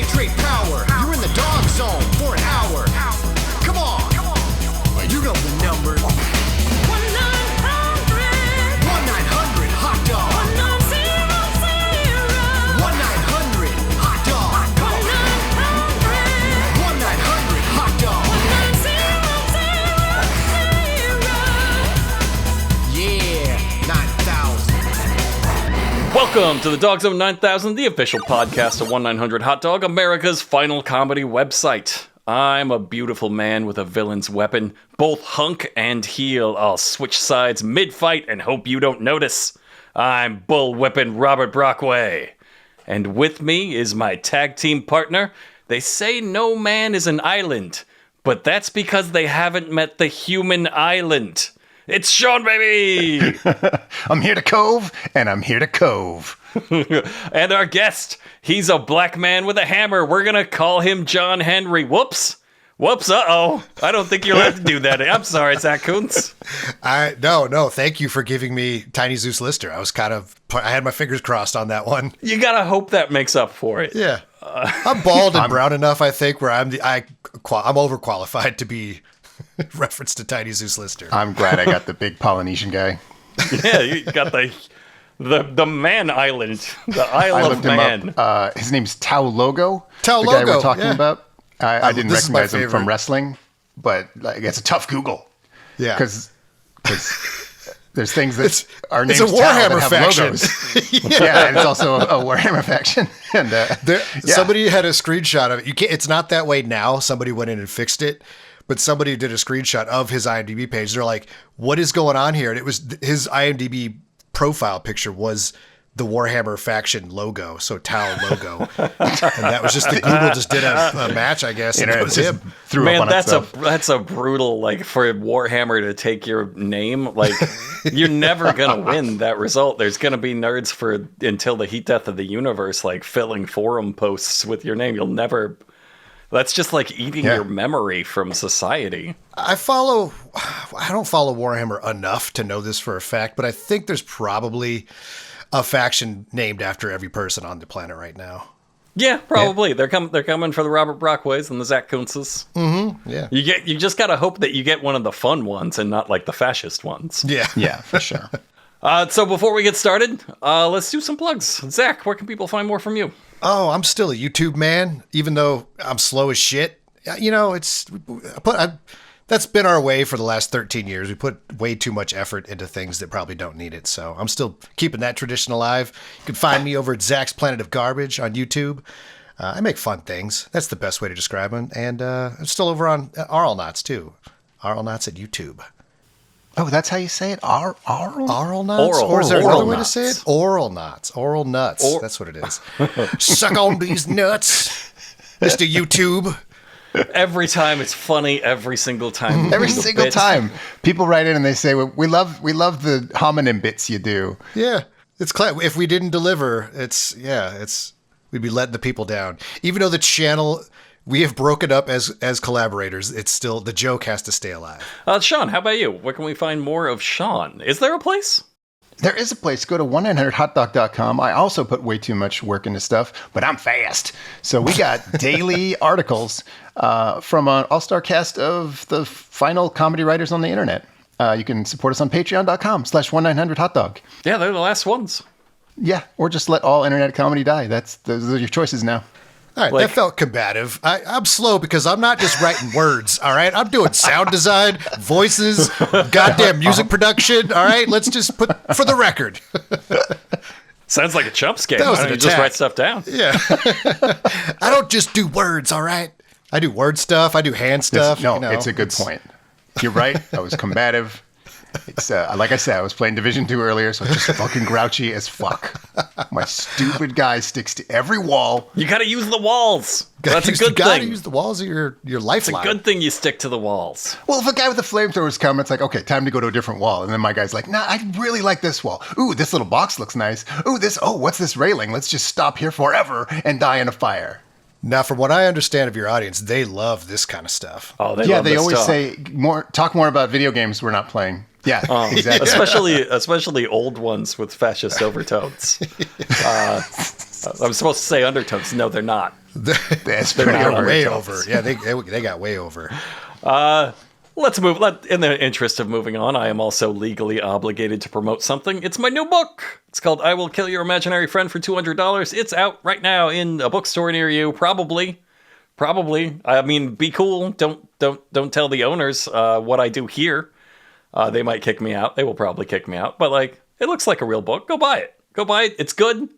Concentrate power. You're in the dog zone for an hour. Come on. You know the number. 1-900 hot dog. 1-900 hot dog. 1-900 hot dog. Yeah, 9,000. Welcome to the Zzone 9000, the official podcast of 1-900 Hot Dog, America's final comedy website. I'm a beautiful man with a villain's weapon, both hunk and heel. I'll switch sides mid-fight and hope you don't notice. I'm bullwhipping Robert Brockway. And with me is my tag team partner. They say no man is an island, but that's because they haven't met the human island. It's Seanbaby! I'm here to Kove, and I'm here to Kove. And our guest, he's a black man with a hammer. We're gonna call him John Henry. Whoops, uh-oh. I don't think you're allowed to do that. I'm sorry, Zak Koonce. No, thank you for giving me Tiny Zeus Lister. I had my fingers crossed on that one. You gotta hope that makes up for it. Yeah. I'm bald and brown enough, I think, where I'm overqualified to be referenced to Tiny Zeus Lister. I'm glad I got the big Polynesian guy. Yeah, you got the man island, the Isle of Man. Him up. His name's Tao Logo. Tao the Logo, guy we're talking yeah. about. I didn't this is recognize my him from wrestling, but like, it's a tough Google. Yeah, because there's things that are named It's a Warhammer Tao that have faction. logos. Yeah, and it's also a Warhammer faction. And somebody had a screenshot of it. It's not that way now. Somebody went in and fixed it. But somebody did a screenshot of his IMDb page. They're like, what is going on here? And it was his IMDb profile picture was the Warhammer faction logo. So Tau logo. And that was just Google just did a match, I guess. And it was him. Man, that's a brutal, like, for Warhammer to take your name. Like, you're never going to win that result. There's going to be nerds until the heat death of the universe, like filling forum posts with your name. You'll never... That's just like eating your memory from society. I don't follow Warhammer enough to know this for a fact, but I think there's probably a faction named after every person on the planet right now. Yeah, probably. Yeah. They're coming for the Robert Brockways and the Zak Koonces. Mm-hmm. Yeah. You just gotta hope that you get one of the fun ones and not like the fascist ones. Yeah. Yeah, for sure. So before we get started, let's do some plugs. Zach, where can people find more from you? Oh, I'm still a YouTube man, even though I'm slow as shit. You know, that's been our way for the last 13 years. We put way too much effort into things that probably don't need it. So I'm still keeping that tradition alive. You can find me over at Zach's Planet of Garbage on YouTube. I make fun things. That's the best way to describe them. And I'm still over on Arl Knots, too. Arl Knots at YouTube. Oh, that's how you say it? Arl Knots? Or is there another way to say it? Oral Knots. Oral Nuts. That's what it is. Suck on these nuts, Mr. YouTube. Every time it's funny, every single time. Every single time. People write in and they say, we love the homonym bits you do. Yeah. It's if we didn't deliver, we'd be letting the people down. Even though the channel... We have broken up as collaborators. It's still, the joke has to stay alive. Sean, how about you? Where can we find more of Sean? Is there a place? There is a place. Go to 1-900hotdog.com. I also put way too much work into stuff, but I'm fast. So we got daily articles from an all-star cast of the final comedy writers on the internet. You can support us on patreon.com/1900hotdog. Yeah, they're the last ones. Yeah, or just let all internet comedy die. Those are your choices now. All right, that felt combative. I'm slow because I'm not just writing words, all right? I'm doing sound design, voices, goddamn music production, all right? Let's just put for the record. Sounds like a chumps game. That was Why don't you just write stuff down? Yeah. I don't just do words, all right? I do word stuff. I do hand stuff. It's a good point. You're right. I was combative. It's like I said, I was playing Division 2 earlier, so I'm just fucking grouchy as fuck. My stupid guy sticks to every wall. You gotta use the walls. That's a good thing. You gotta use the walls of your lifeline. It's a good thing you stick to the walls. Well, if a guy with the flamethrowers comes, it's like, okay, time to go to a different wall. And then my guy's like, nah, I really like this wall. Ooh, this little box looks nice. Ooh, what's this railing? Let's just stop here forever and die in a fire. Now, from what I understand of your audience, they love this kind of stuff. Oh, they always stuff. say talk more about video games we're not playing. Yeah, exactly. Especially old ones with fascist overtones. I'm supposed to say undertones. No, they're not. That's They're pretty not over. Way undertones. over. Yeah, they got way over. Let's move. In the interest of moving on, I am also legally obligated to promote something. It's my new book. It's called "I Will Kill Your Imaginary Friend for $200." It's out right now in a bookstore near you. Probably. I mean, be cool. Don't tell the owners what I do here. They might kick me out. They will probably kick me out. But like, it looks like a real book. Go buy it. It's good.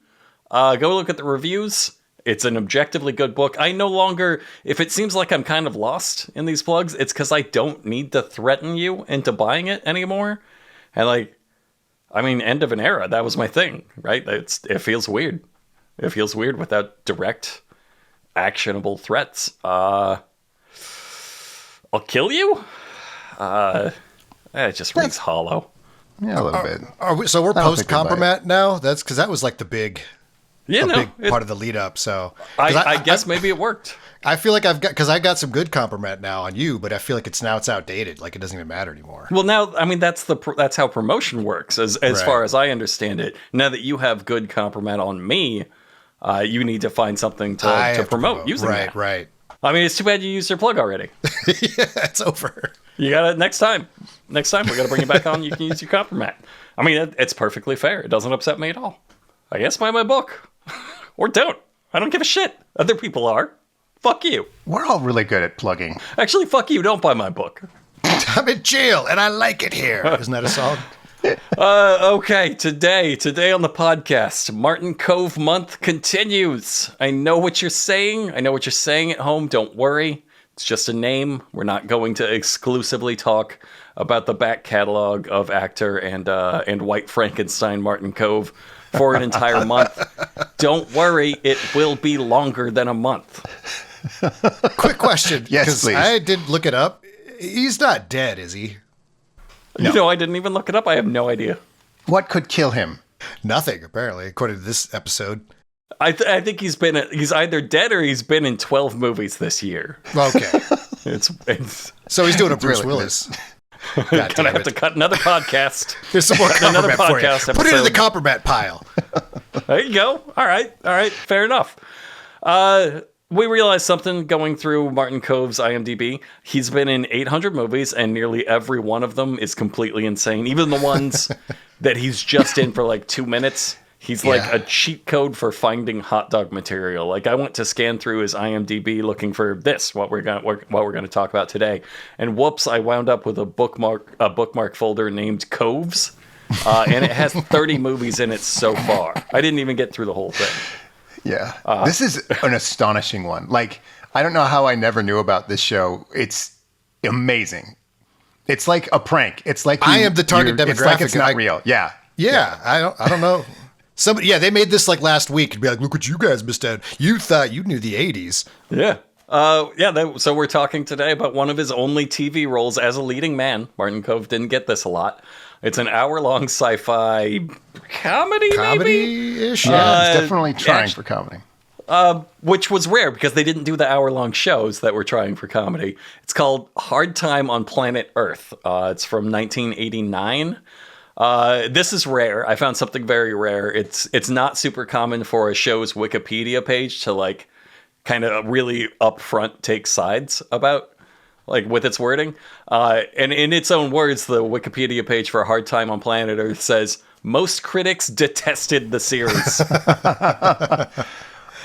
Go look at the reviews. It's an objectively good book. I no longer, if it seems like I'm kind of lost in these plugs, it's because I don't need to threaten you into buying it anymore. And like, I mean, end of an era. That was my thing, right? It feels weird. It feels weird without direct, actionable threats. I'll kill you? It just rings hollow. Yeah, a little bit. So we're I don't think post they'll buy compromat now. That's because that was like the big Yeah, part of the lead up. So I guess maybe it worked. I feel like I got some good compromat now on you, but I feel like it's outdated. Like it doesn't even matter anymore. Well, now, I mean, that's how promotion works, as Right. far as I understand it. Now that you have good compromat on me, you need to find something I to have promote using that. Right. I mean, it's too bad you used your plug already. Yeah, it's over. You got it next time. Next time, we're going to bring you back on. You can use your compromat. I mean, it's perfectly fair. It doesn't upset me at all. I guess buy my book. Or don't. I don't give a shit. Other people are. Fuck you. We're all really good at plugging. Actually, fuck you. Don't buy my book. I'm in jail and I like it here. Isn't that a song? Okay, today on the podcast, Martin Kove month continues. I know what you're saying. I know what you're saying at home. Don't worry. It's just a name. We're not going to exclusively talk about the back catalog of actor and White Frankenstein Martin Kove for an entire month. Don't worry, it will be longer than a month. Quick question. Yes, 'cause please. I did look it up. He's not dead, is he? You know, I didn't even look it up. I have no idea. What could kill him? Nothing, apparently, according to this episode. I think he's either dead or he's been in 12 movies this year. Okay. It's So he's doing a Bruce really Willis. God gonna damn have it. to cut another podcast. There's some more another compromat for you. podcast Put it in the episode. compromat pile. There you go. All right. Fair enough. We realized something going through Martin Kove's IMDb. He's been in 800 movies, and nearly every one of them is completely insane. Even the ones that he's just in for like 2 minutes. He's like a cheat code for finding hot dog material. Like I went to scan through his IMDb looking for what we're going to talk about today, and whoops, I wound up with a bookmark folder named Coves, and it has 30 movies in it so far. I didn't even get through the whole thing. Yeah. This is an astonishing one. Like, I don't know how I never knew about this show. It's amazing. It's like a prank. It's like I am the target It's like demographic. it's not real. Yeah. Yeah, I don't know. They made this like last week and be like, look what you guys missed out. You thought you knew the 80s. Yeah. So we're talking today about one of his only TV roles as a leading man. Martin Kove didn't get this a lot. It's an hour-long sci-fi comedy, maybe? Comedy-ish? Yeah. It's definitely trying actu- for comedy. Which was rare because they didn't do the hour-long shows that were trying for comedy. It's called Hard Time on Planet Earth. It's from 1989. This is rare. I found something very rare. It's not super common for a show's Wikipedia page to like kind of really upfront take sides about like with its wording. And in its own words, the Wikipedia page for Hard Time on Planet Earth says most critics detested the series.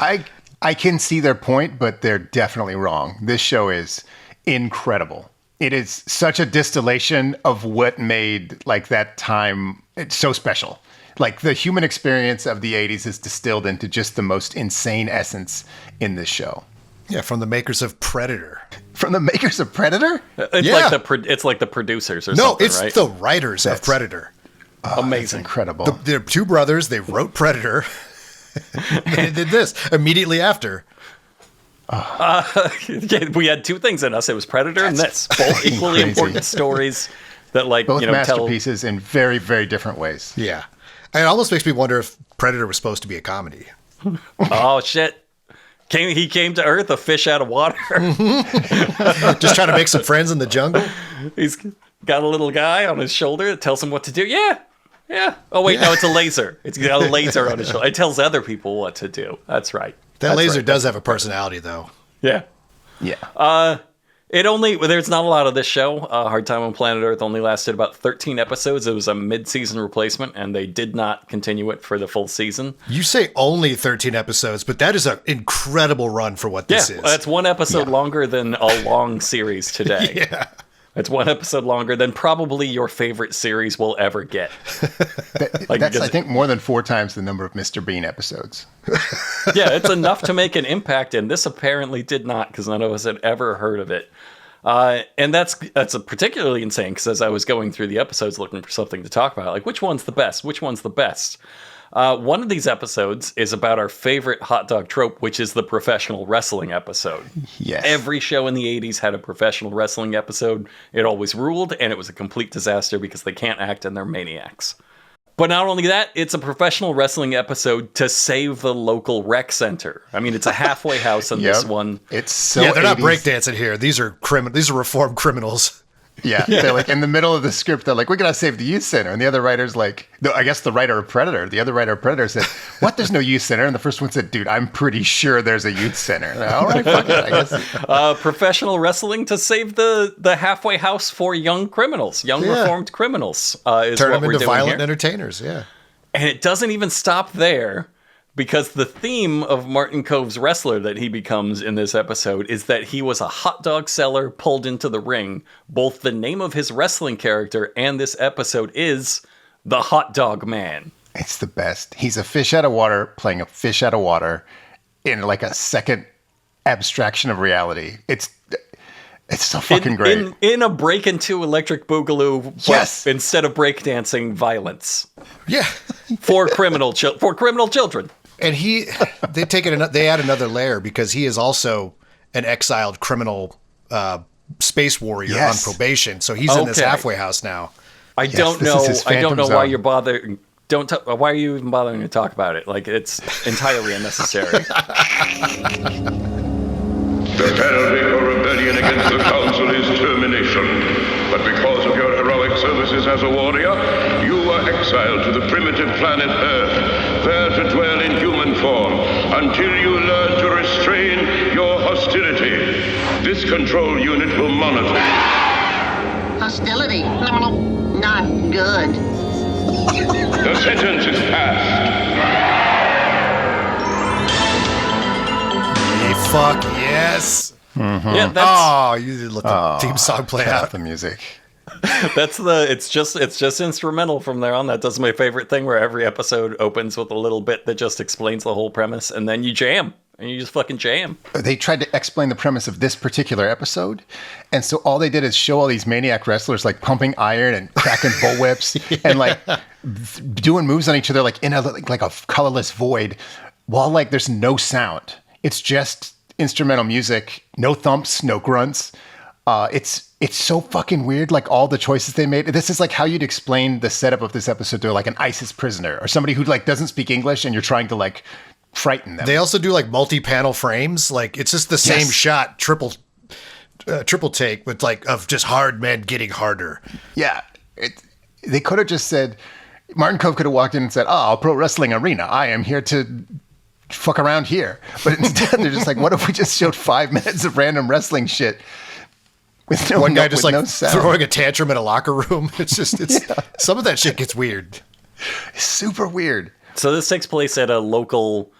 I can see their point, but they're definitely wrong. This show is incredible. It is such a distillation of what made like that time it's so special. Like the human experience of the 80s is distilled into just the most insane essence in this show. Yeah, from the makers of Predator. From the makers of Predator? It's Yeah. like the producers or No, something, it's right? the writers of Predator. It's Amazing. incredible. They're two brothers. They wrote Predator. They did this immediately after. We had two things in us. It was Predator and this. Both equally crazy. important stories that like, Both tell... masterpieces in very, very different ways. Yeah. And it almost makes me wonder if Predator was supposed to be a comedy. Oh, shit. He came to Earth a fish out of water. Just trying to make some friends in the jungle. He's got a little guy on his shoulder that tells him what to do. Yeah. Yeah. Oh, wait, no, it's a laser. It's got a laser on his shoulder. It tells other people what to do. That's right. That laser does have a personality, though. Yeah. Yeah. There's not a lot of this show. Hard Time on Planet Earth only lasted about 13 episodes. It was a mid-season replacement, and they did not continue it for the full season. You say only 13 episodes, but that is an incredible run for what this is. That's one episode longer than a long series today. Yeah. It's one episode longer than probably your favorite series will ever get. That's, I think, more than 4 times the number of Mr. Bean episodes. Yeah, it's enough to make an impact, and this apparently did not, because none of us had ever heard of it. And that's particularly insane, because as I was going through the episodes looking for something to talk about, like, which one's the best? Which one's the best? One of these episodes is about our favorite hot dog trope, which is the professional wrestling episode. Yes. Every show in the 80s had a professional wrestling episode. It always ruled, and it was a complete disaster because they can't act and they're maniacs. But not only that, it's a professional wrestling episode to save the local rec center. I mean, it's a halfway house in this one. It's so Yeah, they're not 80s. breakdancing here. These are reformed criminals. Yeah, they're like in the middle of the script. They're like, "We gotta save the youth center," and the other writer's like, "No, I guess the writer of Predator." The other writer of Predator said, "What? There's no youth center." And the first one said, "Dude, I'm pretty sure there's a youth center." Like, all right, fuck it, I guess. Professional wrestling to save the halfway house for young criminals, reformed criminals. Is Turn what them we're into doing violent here. entertainers, yeah. And it doesn't even stop there, because the theme of Martin Kove's wrestler that he becomes in this episode is that he was a hot dog seller pulled into the ring. Both the name of his wrestling character and this episode is the Hot Dog Man. It's the best. He's a fish out of water playing a fish out of water in like a second abstraction of reality. It's so fucking great. In a break into Electric Boogaloo, but Yes. instead of breakdancing, violence Yeah. for criminal children. And they add another layer because he is also an exiled criminal space warrior Yes. on probation. So he's in this Okay. halfway house now. I don't this is his know. I don't Phantom know why Zone. you're bothering. Why are you even bothering to talk about it? Like, it's entirely unnecessary. The penalty for rebellion against the Council is termination. But because of your heroic services as a warrior, you were exiled to the primitive planet Earth, there to dwell in human form until you learn to restrain your hostility. This control unit will monitor you. Hostility? Not good. The sentence is passed. Fuck yes. Yeah, Oh, you did let the theme song play out. The music. it's just instrumental from there on. That's my favorite thing, where every episode opens with a little bit that just explains the whole premise, and then you jam. And you just fucking jam. They tried to explain the premise of this particular episode, and so all they did is show all these maniac wrestlers like pumping iron and cracking bullwhips and like doing moves on each other like in a colorless void, while like there's no sound. It's just instrumental music, no thumps, no grunts. It's so fucking weird. Like all the choices they made. This is like how you'd explain the setup of this episode to like an ISIS prisoner or somebody who like doesn't speak English, and you're trying to like frighten them. They also do like multi-panel frames. Like it's just the same shot, triple take, with like of just hard men getting harder. Yeah. They could have just said, Martin Kove could have walked in and said, "Oh, Pro Wrestling Arena. I am here to fuck around here." But instead, they're just like, what if we just showed 5 minutes of random wrestling shit with no One guy with just like no sound? throwing a tantrum in a locker room. It's just, some of that shit gets weird. It's super weird. So this takes place at a local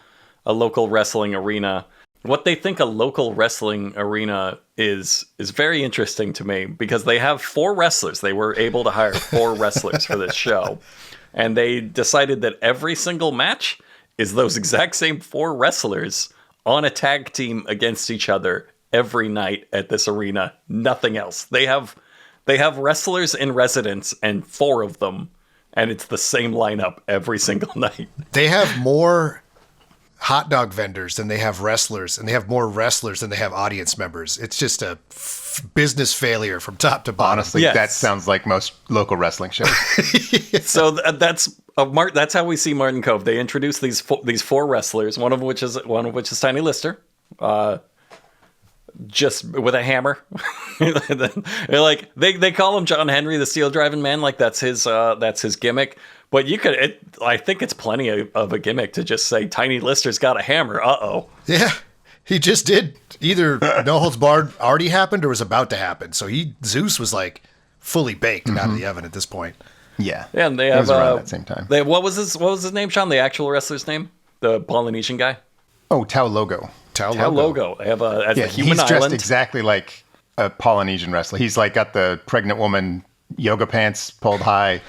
wrestling arena. What they think a local wrestling arena is very interesting to me, because they have 4 wrestlers. They were able to hire 4 wrestlers for this show. And they decided that every single match is those exact same 4 wrestlers on a tag team against each other every night at this arena. Nothing else. They have wrestlers in residence, and 4 of them, and it's the same lineup every single night. They have more hot dog vendors than they have wrestlers, and they have more wrestlers than they have audience members. It's just a business failure from top to bottom. Honestly, Yes. that sounds like most local wrestling shows. So that's how we see Martin Kove. They introduce these 4 wrestlers, one of which is Tiny Lister, just with a hammer. They're like they call him John Henry, the steel driving man, like that's his gimmick. But you could, I think it's plenty of a gimmick to just say Tiny Lister's got a hammer. Uh-oh. Yeah. He just did. Either No Holds Barred already happened or was about to happen. So Zeus was like fully baked and out of the oven at this point. Yeah. Yeah, and they It have was around that same time. What was his name, Sean? The actual wrestler's name? The Polynesian guy? Oh, Tau Logo. Tau Logo. They have the Human he's dressed Island. exactly like a Polynesian wrestler. He's like got the pregnant woman yoga pants pulled high,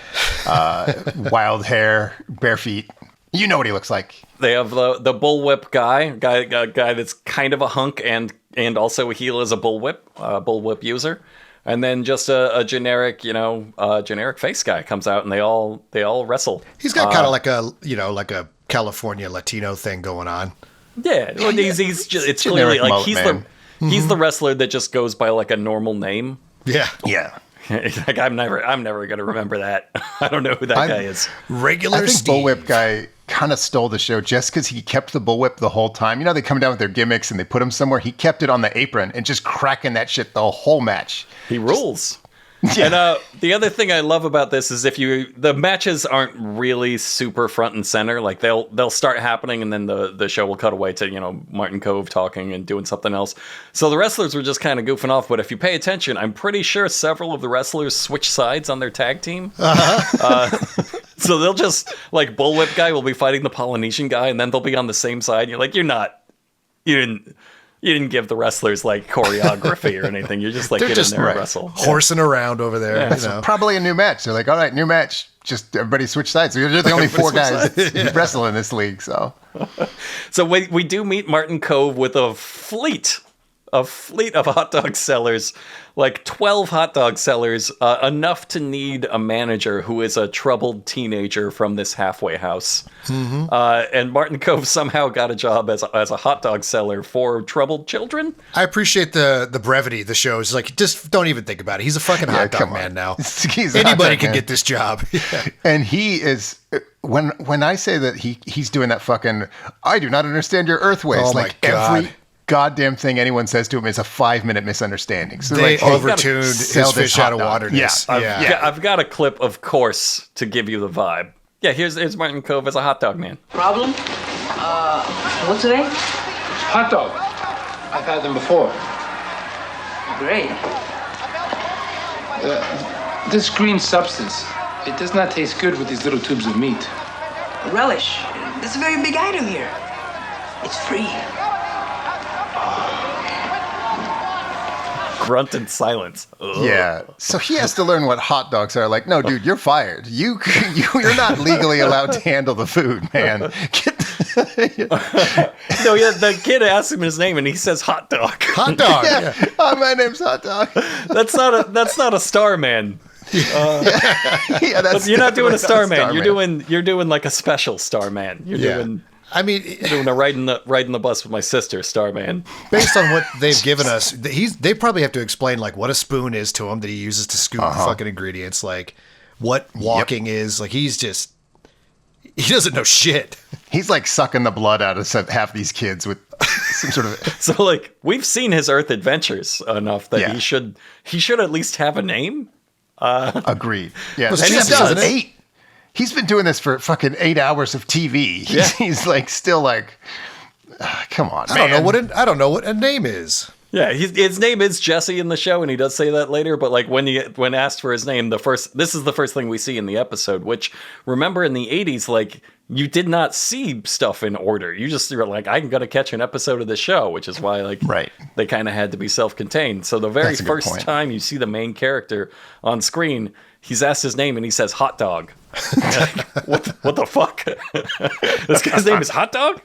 wild hair, bare feet. You know what he looks like. They have the bullwhip guy that's kind of a hunk and also a heel as a bullwhip user, and then just a generic generic face guy comes out, and they all wrestle. He's got kind of like a California Latino thing going on. Yeah, well, he's just, it's clearly like he's the wrestler that just goes by like a normal name. Yeah. Like I'm never gonna remember that. I don't know who that guy is. Regular I think Steve. Bullwhip guy kind of stole the show just because he kept the bullwhip the whole time. You know, they come down with their gimmicks and they put him somewhere. He kept it on the apron and just cracking that shit the whole match. He rules. And the other thing I love about this is the matches aren't really super front and center. Like they'll start happening and then the show will cut away to, Martin Kove talking and doing something else. So the wrestlers were just kind of goofing off. But if you pay attention, I'm pretty sure several of the wrestlers switch sides on their tag team. So they'll just, like, Bullwhip guy will be fighting the Polynesian guy and then they'll be on the same side. And you're like, you didn't give the wrestlers like choreography or anything. You're just like, get in there and wrestle. Horsing around over there. Yeah. So probably a new match. They're like, all right, new match. Just everybody switch sides. So you're the only four guys that wrestle in this league. So we do meet Martin Kove with a fleet of hot dog sellers, like 12 hot dog sellers, enough to need a manager who is a troubled teenager from this halfway house. And Martin Kove somehow got a job as a hot dog seller for troubled children. I appreciate the brevity of the show. It's like, just don't even think about it. He's a fucking hot dog man now. Anybody can get this job. And he is, when I say that he's doing that fucking, I do not understand your earth ways. Oh like my God. Every goddamn thing anyone says to him is a 5-minute misunderstanding. So They like, hey, overtuned his fish out of waterness. Yeah. I've got a clip, of course, to give you the vibe. Yeah, here's Martin Kove as a hot dog man. Problem? What's the name? Hot dog. I've had them before. Great. This green substance, it does not taste good with these little tubes of meat. Relish. That's a very big item here. It's free. Grunt in silence. Ugh. Yeah. So he has to learn what hot dogs are. Like, no, dude, you're fired. You're not legally allowed to handle the food, man. No, yeah, the kid asks him his name and he says hot dog. Hot dog. Yeah. Oh, my name's Hot Dog. That's not a star man. Yeah, that's You're not doing a star man. man. You're doing like a special star man. You're doing a riding the bus with my sister star man. Based on what they've given us, they probably have to explain like what a spoon is to him that he uses to scoop fucking ingredients, like what walking is. Like he doesn't know shit. He's like sucking the blood out of half these kids with some sort of. So like we've seen his Earth adventures enough that he should at least have a name. Agreed. Yeah, Was and he it does. 2008? He's been doing this for fucking 8 hours of TV. He's like still like, come on, man. I don't know what a name is. Yeah, his name is Jesse in the show, and he does say that later. But like when asked for his name, this is the first thing we see in the episode. Which remember in the 80s, like you did not see stuff in order. You're like, I'm gonna catch an episode of the show, which is why they kind of had to be self-contained. So the very first time you see the main character on screen, he's asked his name and he says Hot Dog. Like, what the fuck? This guy's name is Hot Dog?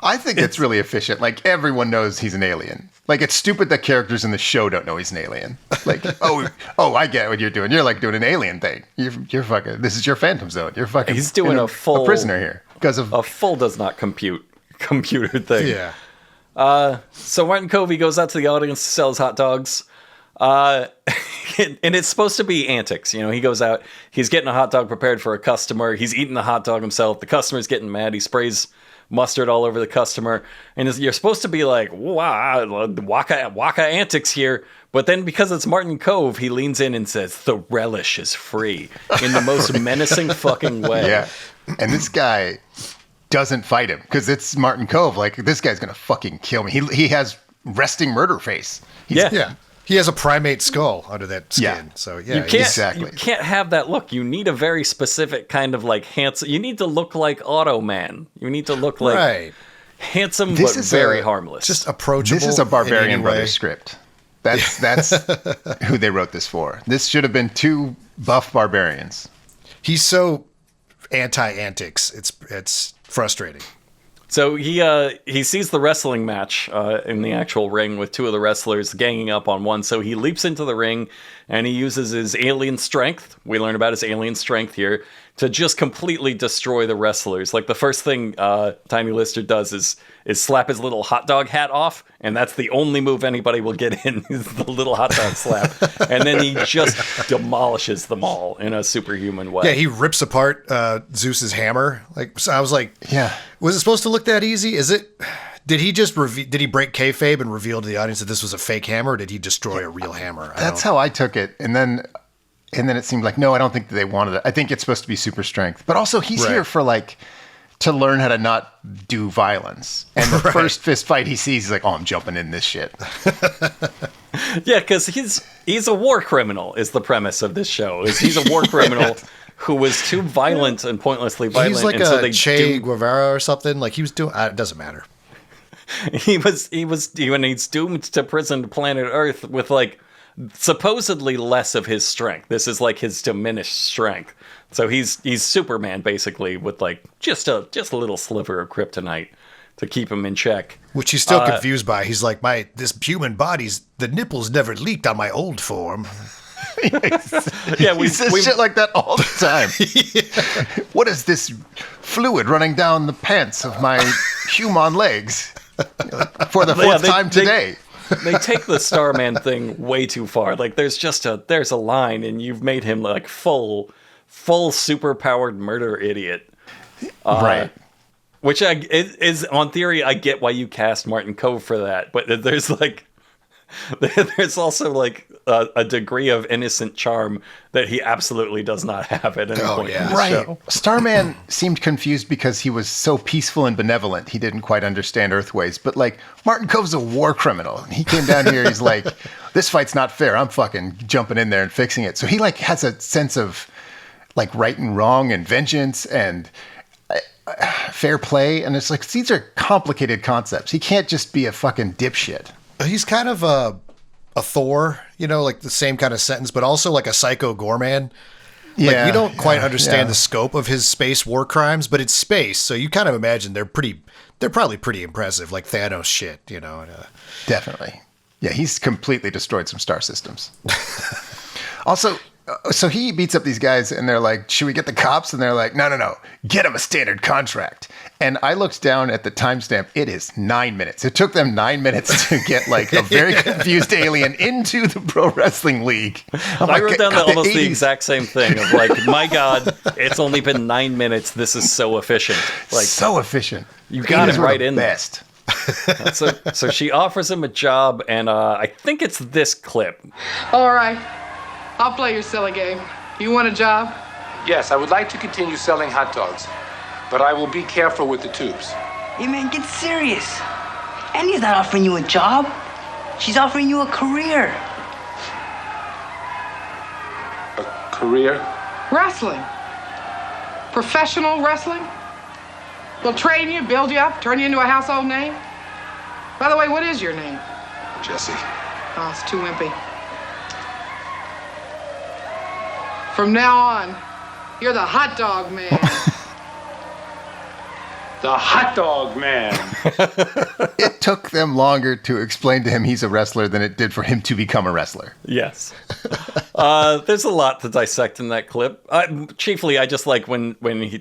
I think it's really efficient. Like everyone knows he's an alien. Like it's stupid that characters in the show don't know he's an alien. Like, oh, I get what you're doing. You're like doing an alien thing. You're fucking. This is your Phantom Zone. You're fucking. He's doing a prisoner here because of a full does not compute computer thing. Yeah. So Martin Kove goes out to the audience to sell his hot dogs. And it's supposed to be antics. He goes out, he's getting a hot dog prepared for a customer. He's eating the hot dog himself. The customer's getting mad. He sprays mustard all over the customer. And you're supposed to be like, wow, waka antics here. But then because it's Martin Kove, he leans in and says, the relish is free in the most menacing fucking way. Yeah. And this guy doesn't fight him because it's Martin Kove. Like, this guy's going to fucking kill me. He has resting murder face. Yeah. He has a primate skull under that skin. Yeah. So, yeah. You can't have that look. You need a very specific kind of like handsome. You need to look like Automan. You need to look like handsome but very harmless. Just approachable. This is a Barbarian Brothers script. That's who they wrote this for. This should have been two buff barbarians. He's so anti-antics. It's frustrating. So he sees the wrestling match in the actual ring with two of the wrestlers ganging up on one. So he leaps into the ring and he uses his alien strength. We learn about his alien strength here to just completely destroy the wrestlers. Like the first thing Tiny Lister does is slap his little hot dog hat off, and that's the only move anybody will get in is the little hot dog slap. And then he just demolishes them all in a superhuman way. Yeah, he rips apart Zeus's hammer. Like, so I was like, yeah, was it supposed to look that easy? Is it? Did he just did he break kayfabe and reveal to the audience that this was a fake hammer, or did he destroy a real hammer? That's how I took it. And then it seemed like, no, I don't think that they wanted it. I think it's supposed to be super strength. But also he's here for to learn how to not do violence. And the first fist fight he sees, he's like, oh, I'm jumping in this shit. Yeah, because he's a war criminal is the premise of this show. He's a war criminal who was too violent and pointlessly violent. He's like and a so Che Guevara or something. Like he was doing, it doesn't matter. He was when he's doomed to prison to planet Earth with like supposedly less of his strength. This is like his diminished strength. So he's Superman basically with like just a little sliver of kryptonite to keep him in check. Which he's still confused by. He's like, this human body's the nipples never leaked on my old form. Yeah, we says shit like that all the time. What is this fluid running down the pants of my human legs for the fourth time today? They take the Starman thing way too far. Like there's a line and you've made him like full superpowered murder idiot. Right. Which is on theory, I get why you cast Martin Kove for that, but there's also like a degree of innocent charm that he absolutely does not have at any point in the show. Starman seemed confused because he was so peaceful and benevolent. He didn't quite understand Earthways. But like Martin Kove's a war criminal. He came down here. He's like, this fight's not fair. I'm fucking jumping in there and fixing it. So he like has a sense of like right and wrong and vengeance and fair play. And it's like, these are complicated concepts. He can't just be a fucking dipshit. He's kind of a Thor, like the same kind of sentence, but also like a psycho Gorman. Yeah, like, we don't quite understand the scope of his space war crimes, but it's space, so you kind of imagine they're probably pretty impressive, like Thanos shit, Definitely. Yeah, he's completely destroyed some star systems. Also, so he beats up these guys and they're like, should we get the cops? And they're like, no, get him a standard contract. And I looked down at the timestamp. It is 9 minutes. It took them 9 minutes to get like a very confused alien into the pro wrestling league. I wrote down almost the exact same thing of like, my God, it's only been 9 minutes. This is so efficient. Like so efficient. You got it right in best. So she offers him a job, and I think it's this clip. All right. I'll play your silly game. You want a job? Yes, I would like to continue selling hot dogs, but I will be careful with the tubes. Hey, man, get serious. Annie's not offering you a job. She's offering you a career. A career? Wrestling. Professional wrestling. They'll train you, build you up, turn you into a household name. By the way, what is your name? Jesse. Oh, it's too wimpy. From now on, you're the hot dog man. The hot dog man. It took them longer to explain to him he's a wrestler than it did for him to become a wrestler. Yes. There's a lot to dissect in that clip. Chiefly, I just like when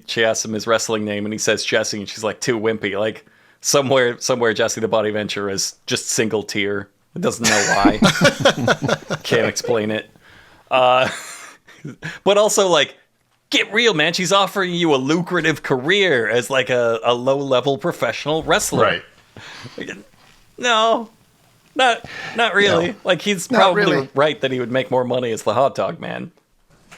she asks him his wrestling name and he says Jesse and she's like, too wimpy. Like somewhere Jesse the Body Venture is just single tear. It doesn't know why. Can't explain it. But also, like, Get real, man. She's offering you a lucrative career as like a low-level professional wrestler. Right. No, not really. No. Like, he's Not probably really. right that he would make more money as the hot dog man.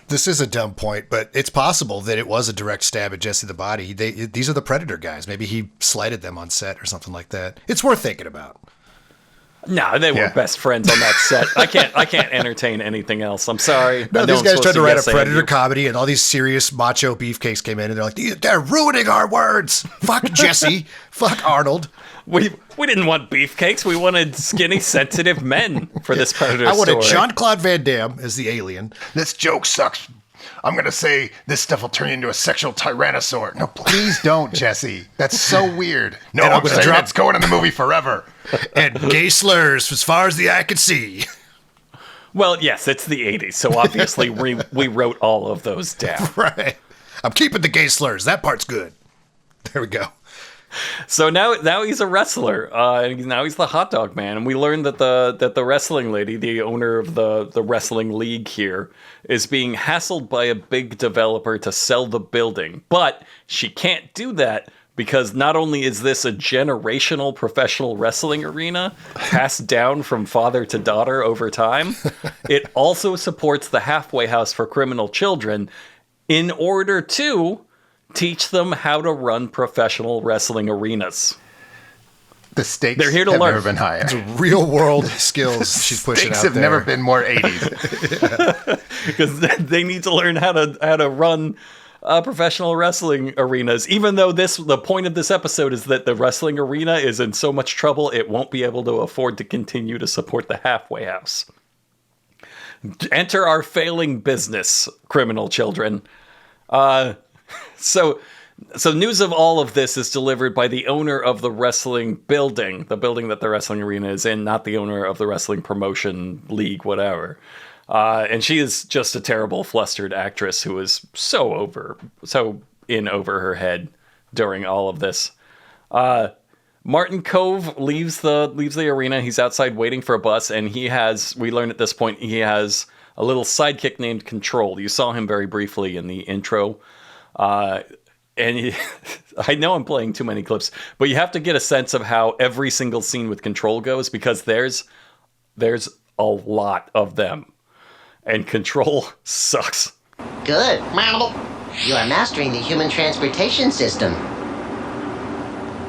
This is a dumb point, but it's possible that it was a direct stab at Jesse the Body. These are the Predator guys. Maybe he slighted them on set or something like that. It's worth thinking about. No, they were best friends on that set. I can't entertain anything else. I'm sorry. No, I know these I'm guys supposed tried to write a yes and Predator you. comedy, and all these serious macho beefcakes came in, and they're like, they're ruining our words. Fuck Jesse. Fuck Arnold. We didn't want beefcakes. We wanted skinny, sensitive men for this Predator I wanted story. Jean-Claude Van Damme as the alien. This joke sucks. I'm going to say this stuff will turn you into a sexual tyrannosaur. No, please don't, Jesse. That's so weird. No, And I'm I'm gonna saying drop- it's going in the movie forever. And gay slurs as far as the eye could see. Well, yes, it's the 80s, so obviously we wrote all of those down. Right. I'm keeping the gay slurs. That part's good. There we go. So now he's a wrestler. Now he's the hot dog man, and we learned that the wrestling lady, the owner of the wrestling league here, is being hassled by a big developer to sell the building. But she can't do that because not only is this a generational professional wrestling arena passed down from father to daughter over time, it also supports the halfway house for criminal children in order to teach them how to run professional wrestling arenas. The stakes They're here to have learn. never been higher. Real world skills she's pushing Stakes out have there. never been more 80s. Because they need to learn how to run professional wrestling arenas. Even though the point of this episode is that the wrestling arena is in so much trouble, it won't be able to afford to continue to support the halfway house. Enter our failing business, criminal children. So news of all of this is delivered by the owner of the wrestling building, the building that the wrestling arena is in, not the owner of the wrestling promotion league, whatever. And she is just a terrible, flustered actress who is so in over her head during all of this. Martin Kove leaves the arena. He's outside waiting for a bus, and we learn at this point, he has a little sidekick named Control. You saw him very briefly in the intro. I know I'm playing too many clips, but you have to get a sense of how every single scene with Control goes, because there's a lot of them. And Control sucks. Good. You are mastering the human transportation system.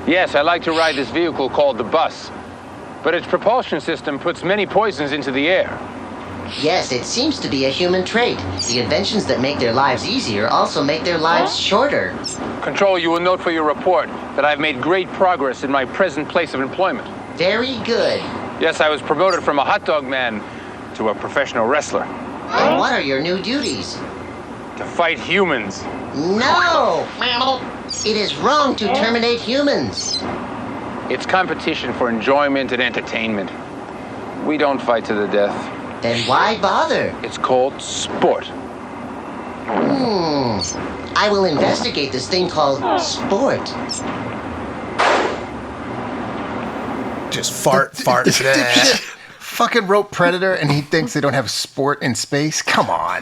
Yes, I like to ride this vehicle called the bus. But its propulsion system puts many poisons into the air. Yes, it seems to be a human trait. The inventions that make their lives easier also make their lives shorter. Control, you will note for your report that I've made great progress in my present place of employment. Very good. Yes, I was promoted from a hot dog man to a professional wrestler. And what are your new duties? To fight humans. No! It is wrong to terminate humans. It's competition for enjoyment and entertainment. We don't fight to the death. Then why bother? It's called sport. I will investigate this thing called sport. Just fart. Fucking wrote Predator, and he thinks they don't have sport in space. Come on.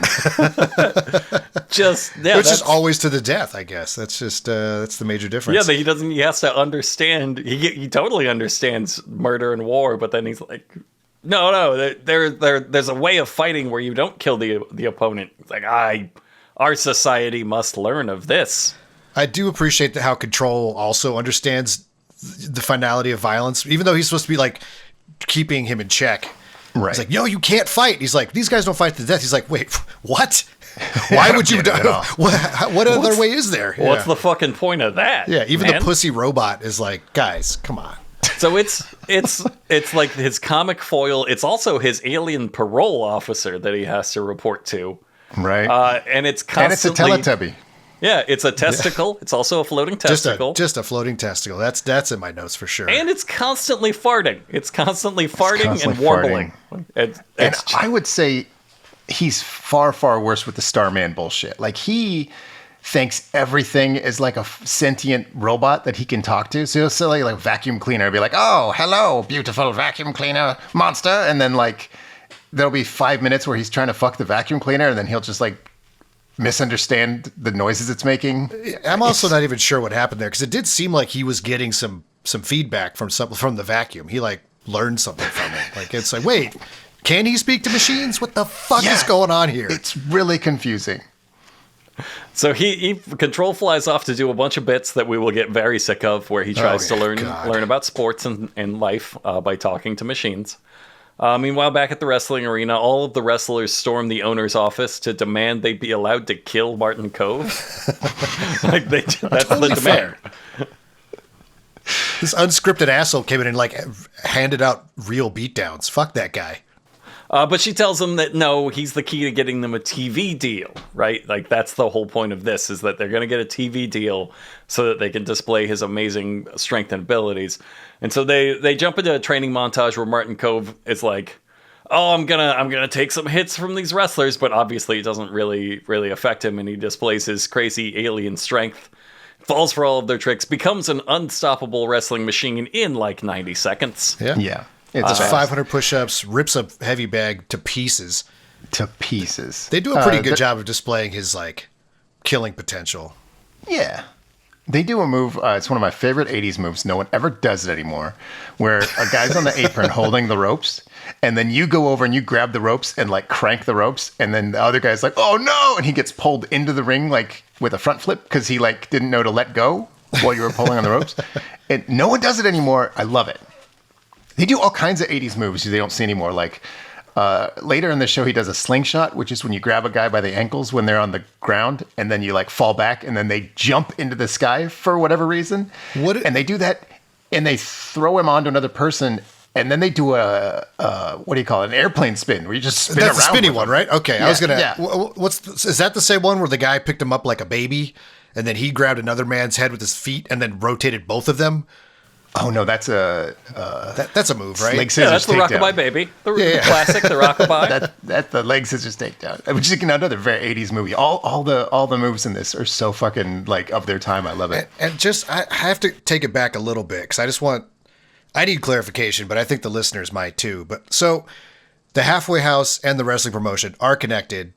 It's just always to the death, I guess. That's the major difference. Yeah, he has to understand. He totally understands murder and war, but then he's like, no, there's a way of fighting where you don't kill the opponent. It's like, our society must learn of this. I do appreciate how Control also understands the finality of violence, even though he's supposed to be like keeping him in check. Right. He's like, no, you can't fight. He's like, these guys don't fight to death. He's like, wait, what? Why would you? What other way is there? What's the fucking point of that? Yeah, even man? the pussy robot is like, guys, come on. So it's like his comic foil. It's also his alien parole officer that he has to report to. Right. And it's constantly, and it's a Teletubby. Yeah, it's a testicle. It's also a floating testicle. Just a floating testicle. That's in my notes for sure. And it's constantly farting. It's constantly farting and warbling. And I would say he's far, far worse with the Starman bullshit. Like, he thinks everything is like a sentient robot that he can talk to. So he'll say like vacuum cleaner, be like, oh, hello, beautiful vacuum cleaner monster. And then like there'll be 5 minutes where he's trying to fuck the vacuum cleaner, and then he'll just like misunderstand the noises it's making. I'm also not even sure what happened there because it did seem like he was getting some feedback from the vacuum. He like learned something from it. Like it's like, wait, can he speak to machines? What the fuck is going on here? It's really confusing. So he Control flies off to do a bunch of bits that we will get very sick of, where he tries to learn about sports and life by talking to machines. Meanwhile, back at the wrestling arena, all of the wrestlers storm the owner's office to demand they be allowed to kill Martin Kove. That's totally the demand. This unscripted asshole came in and like handed out real beatdowns. Fuck that guy. But she tells him that no, he's the key to getting them a TV deal, right? Like that's the whole point of this, is that they're going to get a TV deal so that they can display his amazing strength and abilities. And so they jump into a training montage where Martin Kove is like, "Oh, I'm gonna take some hits from these wrestlers," but obviously it doesn't really affect him, and he displays his crazy alien strength, falls for all of their tricks, becomes an unstoppable wrestling machine in like 90 seconds. Yeah. It's 500 push-ups, rips a heavy bag to pieces. They do a pretty good job of displaying his like killing potential. Yeah. They do a move. It's one of my favorite 80s moves. No one ever does it anymore. Where a guy's on the apron holding the ropes, and then you go over and you grab the ropes and like crank the ropes, and then the other guy's like, "Oh no!" and he gets pulled into the ring like with a front flip because he like didn't know to let go while you were pulling on the ropes. And no one does it anymore. I love it. They do all kinds of 80s moves they don't see anymore. Like later in the show, he does a slingshot, which is when you grab a guy by the ankles when they're on the ground, and then you like fall back, and then they jump into the sky for whatever reason. And they do that, and they throw him onto another person, and then they do a what do you call it? An airplane spin, where you just spin around. That's the spinny one, right? Okay, yeah, I was gonna. Yeah. Is that the same one where the guy picked him up like a baby, and then he grabbed another man's head with his feet, and then rotated both of them? Oh no, that's a that's a move, right? Leg scissors that's the Rockabye Baby, the classic, the Rockabye. That's the leg scissors takedown, which is another very 80s movie. All the moves in this are so fucking like of their time. I love it. And just I have to take it back a little bit because I need clarification, but I think the listeners might too. But so the halfway house and the wrestling promotion are connected.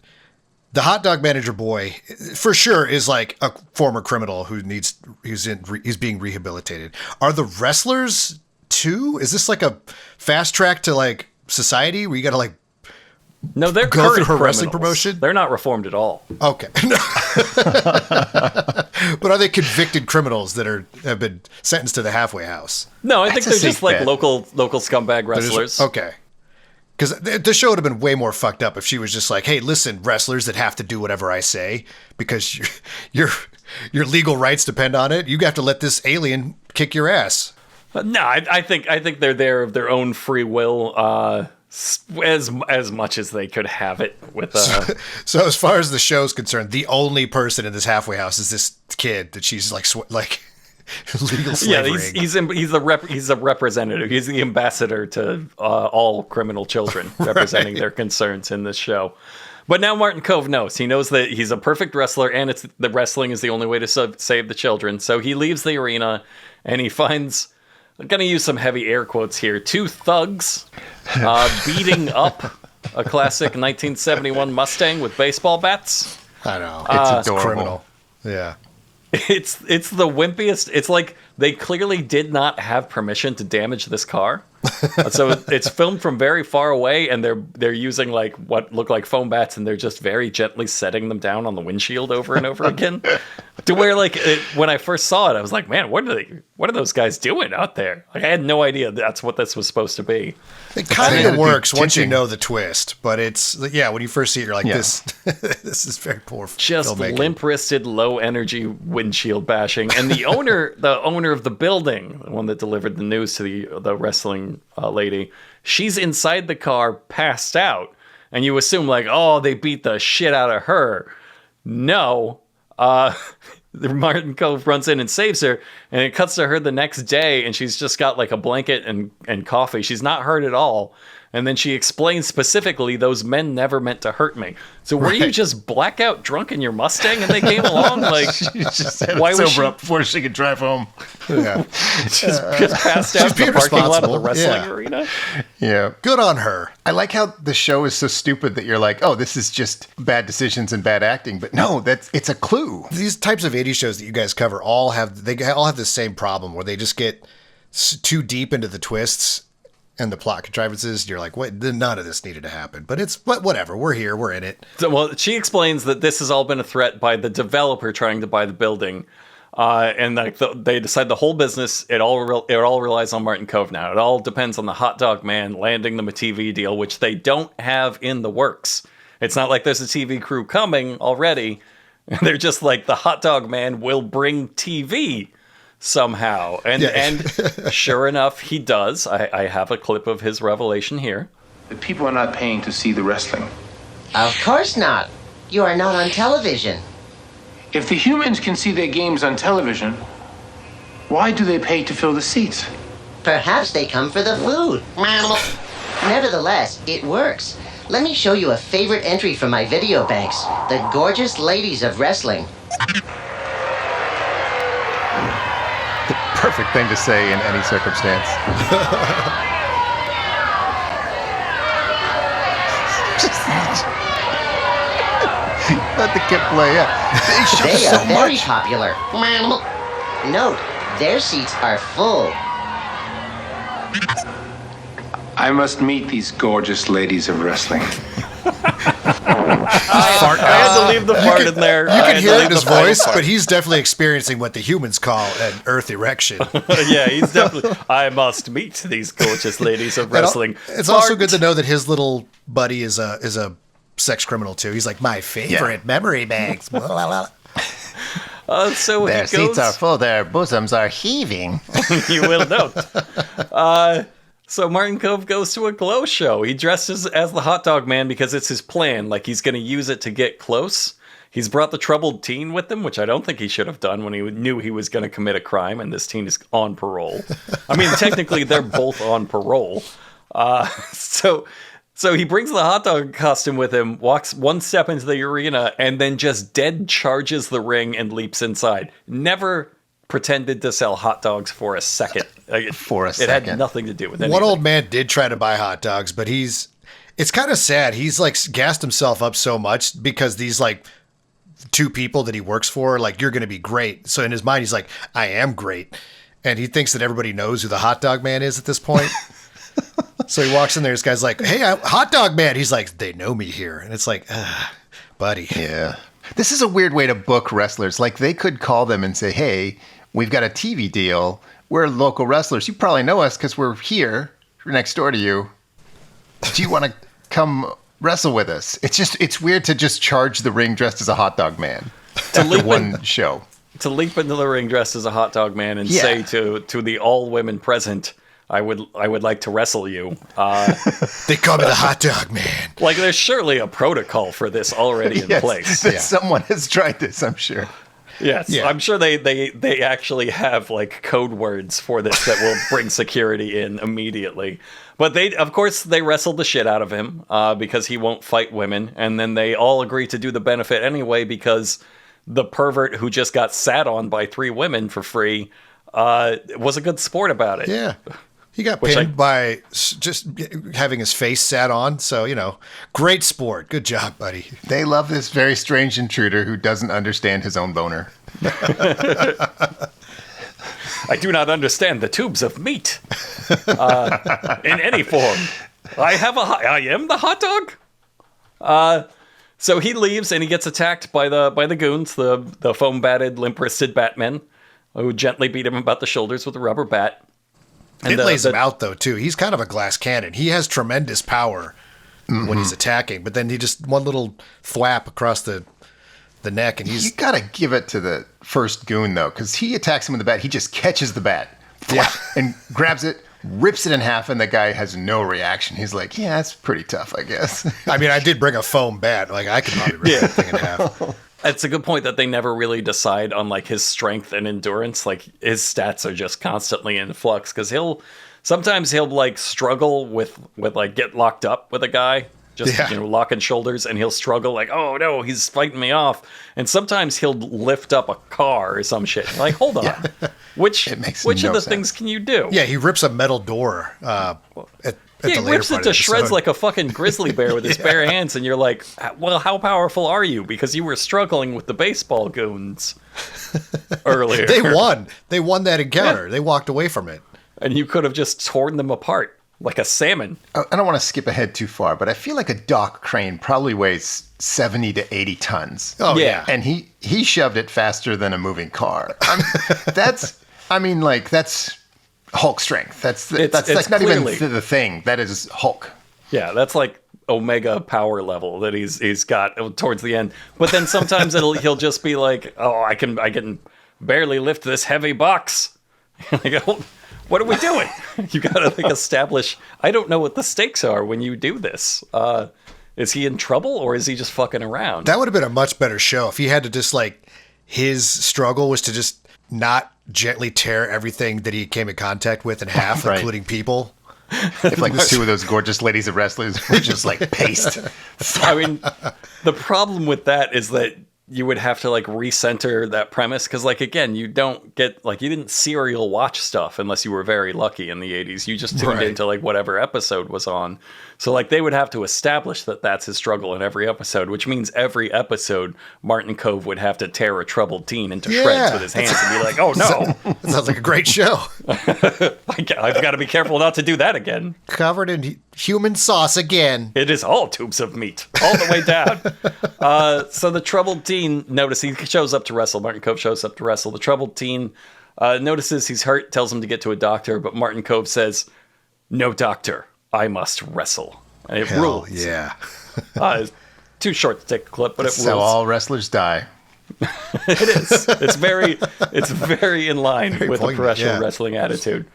The hot dog manager boy, for sure, is like a former criminal he's being rehabilitated. Are the wrestlers too? Is this like a fast track to like society where you got to like no, they're go through her criminals. wrestling promotion? They're not reformed at all. Okay, but are they convicted criminals that have been sentenced to the halfway house? No, I think they're just like local scumbag wrestlers. Okay. Because the show would have been way more fucked up if she was just like, "Hey, listen, wrestlers that have to do whatever I say because your legal rights depend on it. You have to let this alien kick your ass." No, I think they're there of their own free will, as much as they could have it with. So as far as the show's concerned, the only person in this halfway house is this kid that she's like legal slavery. Yeah, he's a representative. He's the ambassador to all criminal children, representing their concerns in this show. But now Martin Kove knows. He knows that he's a perfect wrestler, and the wrestling is the only way to save the children. So he leaves the arena, and he finds, I'm going to use some heavy air quotes here, 2 thugs beating up a classic 1971 Mustang with baseball bats. I know. It's adorable. Criminal. Yeah. It's the wimpiest. It's like they clearly did not have permission to damage this car. So it's filmed from very far away, and they're using like what look like foam bats, and they're just very gently setting them down on the windshield over and over again. To where when I first saw it, I was like, man, what are those guys doing out there? Like I had no idea that's what this was supposed to be. It kind of works once you know the twist, but it's when you first see it, you're like, this is very poor. Just limp-wristed, low-energy windshield bashing, and the owner of the building, the one that delivered the news to the wrestling lady, she's inside the car, passed out, and you assume like, oh, they beat the shit out of her. No. Martin Kove runs in and saves her, and it cuts to her the next day, and she's just got like a blanket and coffee. She's not hurt at all, And then she explains specifically, those men never meant to hurt me. So were you just blackout drunk in your Mustang and they came along? Like, She just had why it was sober she up before she could drive home. Yeah. just passed out in being the parking lot of the responsible. wrestling Yeah. arena? Yeah. Good on her. I like how the show is so stupid that you're like, oh, this is just bad decisions and bad acting. But no, it's a clue. These types of 80s shows that you guys cover all have the same problem where they just get too deep into the twists and the plot contrivances. You're like, what? None of this needed to happen. But whatever. We're here. We're in it. So, well, she explains that this has all been a threat by the developer trying to buy the building. And like they decide the whole business, it all relies on Martin Kove now. It all depends on the hot dog man landing them a TV deal, which they don't have in the works. It's not like there's a TV crew coming already. They're just like, the hot dog man will bring TV somehow. And sure enough, he does. I have a clip of his revelation here. The people are not paying to see the wrestling. Of course not. You are not on television. If the humans can see their games on television, why do they pay to fill the seats? Perhaps they come for the food. Nevertheless, it works. Let me show you a favorite entry from my video banks. The gorgeous ladies of wrestling. The perfect thing to say in any circumstance. Let the kid play, yeah. They are very popular. Note, their seats are full. I must meet these gorgeous ladies of wrestling. I had to leave the fart in there. You can hear it in his voice, but he's definitely experiencing what the humans call an earth erection. Yeah, he's definitely. I must meet these gorgeous ladies of wrestling. It's also good to know that his little buddy is a sex criminal too. He's like, my favorite memory banks. So Their he seats goes, are full, their bosoms are heaving. you will note. So Martin Kove goes to a glow show. He dresses as the hot dog man because it's his plan. Like, he's going to use it to get close. He's brought the troubled teen with him, which I don't think he should have done when he knew he was going to commit a crime, and this teen is on parole. I mean, technically, they're both on parole. So he brings the hot dog costume with him, walks one step into the arena, and then just dead charges the ring and leaps inside. Never pretended to sell hot dogs for a second. It had nothing to do with anything. One old man did try to buy hot dogs, but it's kind of sad. He's like gassed himself up so much because these like two people that he works for, like, you're going to be great. So in his mind, he's like, I am great. And he thinks that everybody knows who the hot dog man is at this point. So he walks in there. This guy's like, hey, I'm hot dog man. He's like, they know me here. And it's like, buddy. Yeah. This is a weird way to book wrestlers. Like, they could call them and say, hey, we've got a TV deal. We're local wrestlers. You probably know us because we're here. We're next door to you. Do you want to come wrestle with us? It's weird to just charge the ring dressed as a hot dog man after one show. To leap into the ring dressed as a hot dog man and say to the all women present, I would like to wrestle you. They call me the hot dog man. Like, there's surely a protocol for this already in place. Someone has tried this, I'm sure. Yes, yeah. I'm sure they actually have like code words for this that will bring security in immediately. But they wrestled the shit out of him because he won't fight women, and then they all agree to do the benefit anyway because the pervert who just got sat on by 3 women for free was a good sport about it. Yeah. He got pinned by just having his face sat on. So, great sport. Good job, buddy. They love this very strange intruder who doesn't understand his own boner. I do not understand the tubes of meat in any form. I am the hot dog. So he leaves and he gets attacked by the goons, the foam-batted, limp-wristed Batmen, who gently beat him about the shoulders with a rubber bat. And it lays him out, though, too. He's kind of a glass cannon. He has tremendous power when he's attacking, but then he just one little thwap across the neck, and he's... You gotta give it to the first goon, though, because he attacks him with the bat. He just catches the bat and grabs it, rips it in half, and the guy has no reaction. He's like, yeah, that's pretty tough, I guess. I mean, I did bring a foam bat. Like, I could probably rip that thing in half. It's a good point that they never really decide on like his strength and endurance. Like his stats are just constantly in flux because sometimes he'll like struggle with like get locked up with a guy. Just, locking shoulders, and he'll struggle like, oh no, he's fighting me off. And sometimes he'll lift up a car or some shit. Like, hold on. Which of the things can you do? Yeah, he rips a metal door at he rips it to shreds like a fucking grizzly bear with his bare hands, and you're like, well, how powerful are you? Because you were struggling with the baseball goons earlier. They won. They won that encounter. They walked away from it. And you could have just torn them apart. Like a salmon. I don't want to skip ahead too far, but I feel like a dock crane probably weighs 70 to 80 tons. Oh, yeah. And he shoved it faster than a moving car. That's Hulk strength. That's not clearly, even the thing. That is Hulk. Yeah, that's like Omega power level that he's got towards the end. But then sometimes he'll just be like, oh, I can barely lift this heavy box. Like, what are we doing? You gotta establish. I don't know what the stakes are when you do this. Is he in trouble or is he just fucking around? That would have been a much better show if he had to just like his struggle was to just not gently tear everything that he came in contact with in half, including people. If like the two of those gorgeous ladies of wrestlers were just like paste. I mean, the problem with that is that you would have to like recenter that premise because like again you didn't serial watch stuff unless you were very lucky in the 80s. You just tuned into like whatever episode was on, so like they would have to establish that that's his struggle in every episode, which means every episode Martin Kove would have to tear a troubled teen into shreds with his hands and be like, oh no. That sounds like a great show. I've got to be careful not to do that again. Covered in human sauce again. It is all tubes of meat all the way down. So the troubled teen he shows up to wrestle. Martin Kove shows up to wrestle. The troubled teen notices he's hurt, tells him to get to a doctor, but Martin Kove says, no doctor, I must wrestle. And it rules. Yeah. It's too short to take a clip, but it rules. So all wrestlers die. It is. It's very in line with a professional wrestling attitude.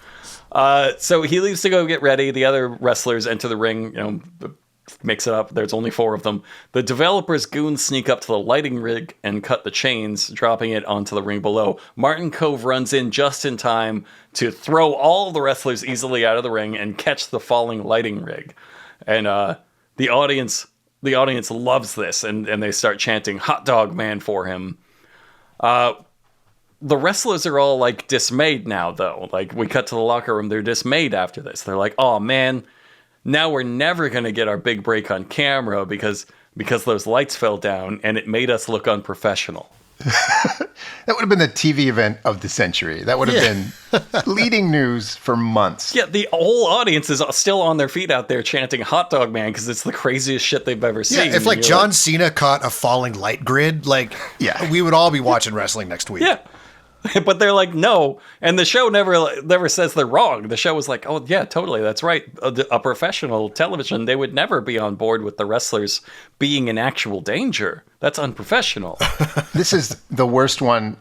So he leaves to go get ready. The other wrestlers enter the ring, mix it up. There's only 4 of them. The developers' goons sneak up to the lighting rig and cut the chains, dropping it onto the ring below. Martin Kove runs in just in time to throw all the wrestlers easily out of the ring and catch the falling lighting rig. And the audience loves this, and they start chanting "Hot Dog Man" for him. The wrestlers are all like dismayed now, though. Like we cut to the locker room, they're dismayed after this. They're like, "Oh man, now we're never gonna get our big break on camera because those lights fell down and it made us look unprofessional." That would have been the TV event of the century. That would have been leading news for months. Yeah, the whole audience is still on their feet out there chanting "Hot Dog Man" because it's the craziest shit they've ever seen. Yeah, if like John Cena caught a falling light grid, we would all be watching wrestling next week. Yeah. But they're like, no. And the show never says they're wrong. The show was like, oh, yeah, totally. That's right. A professional television, they would never be on board with the wrestlers being in actual danger. That's unprofessional. This is the worst one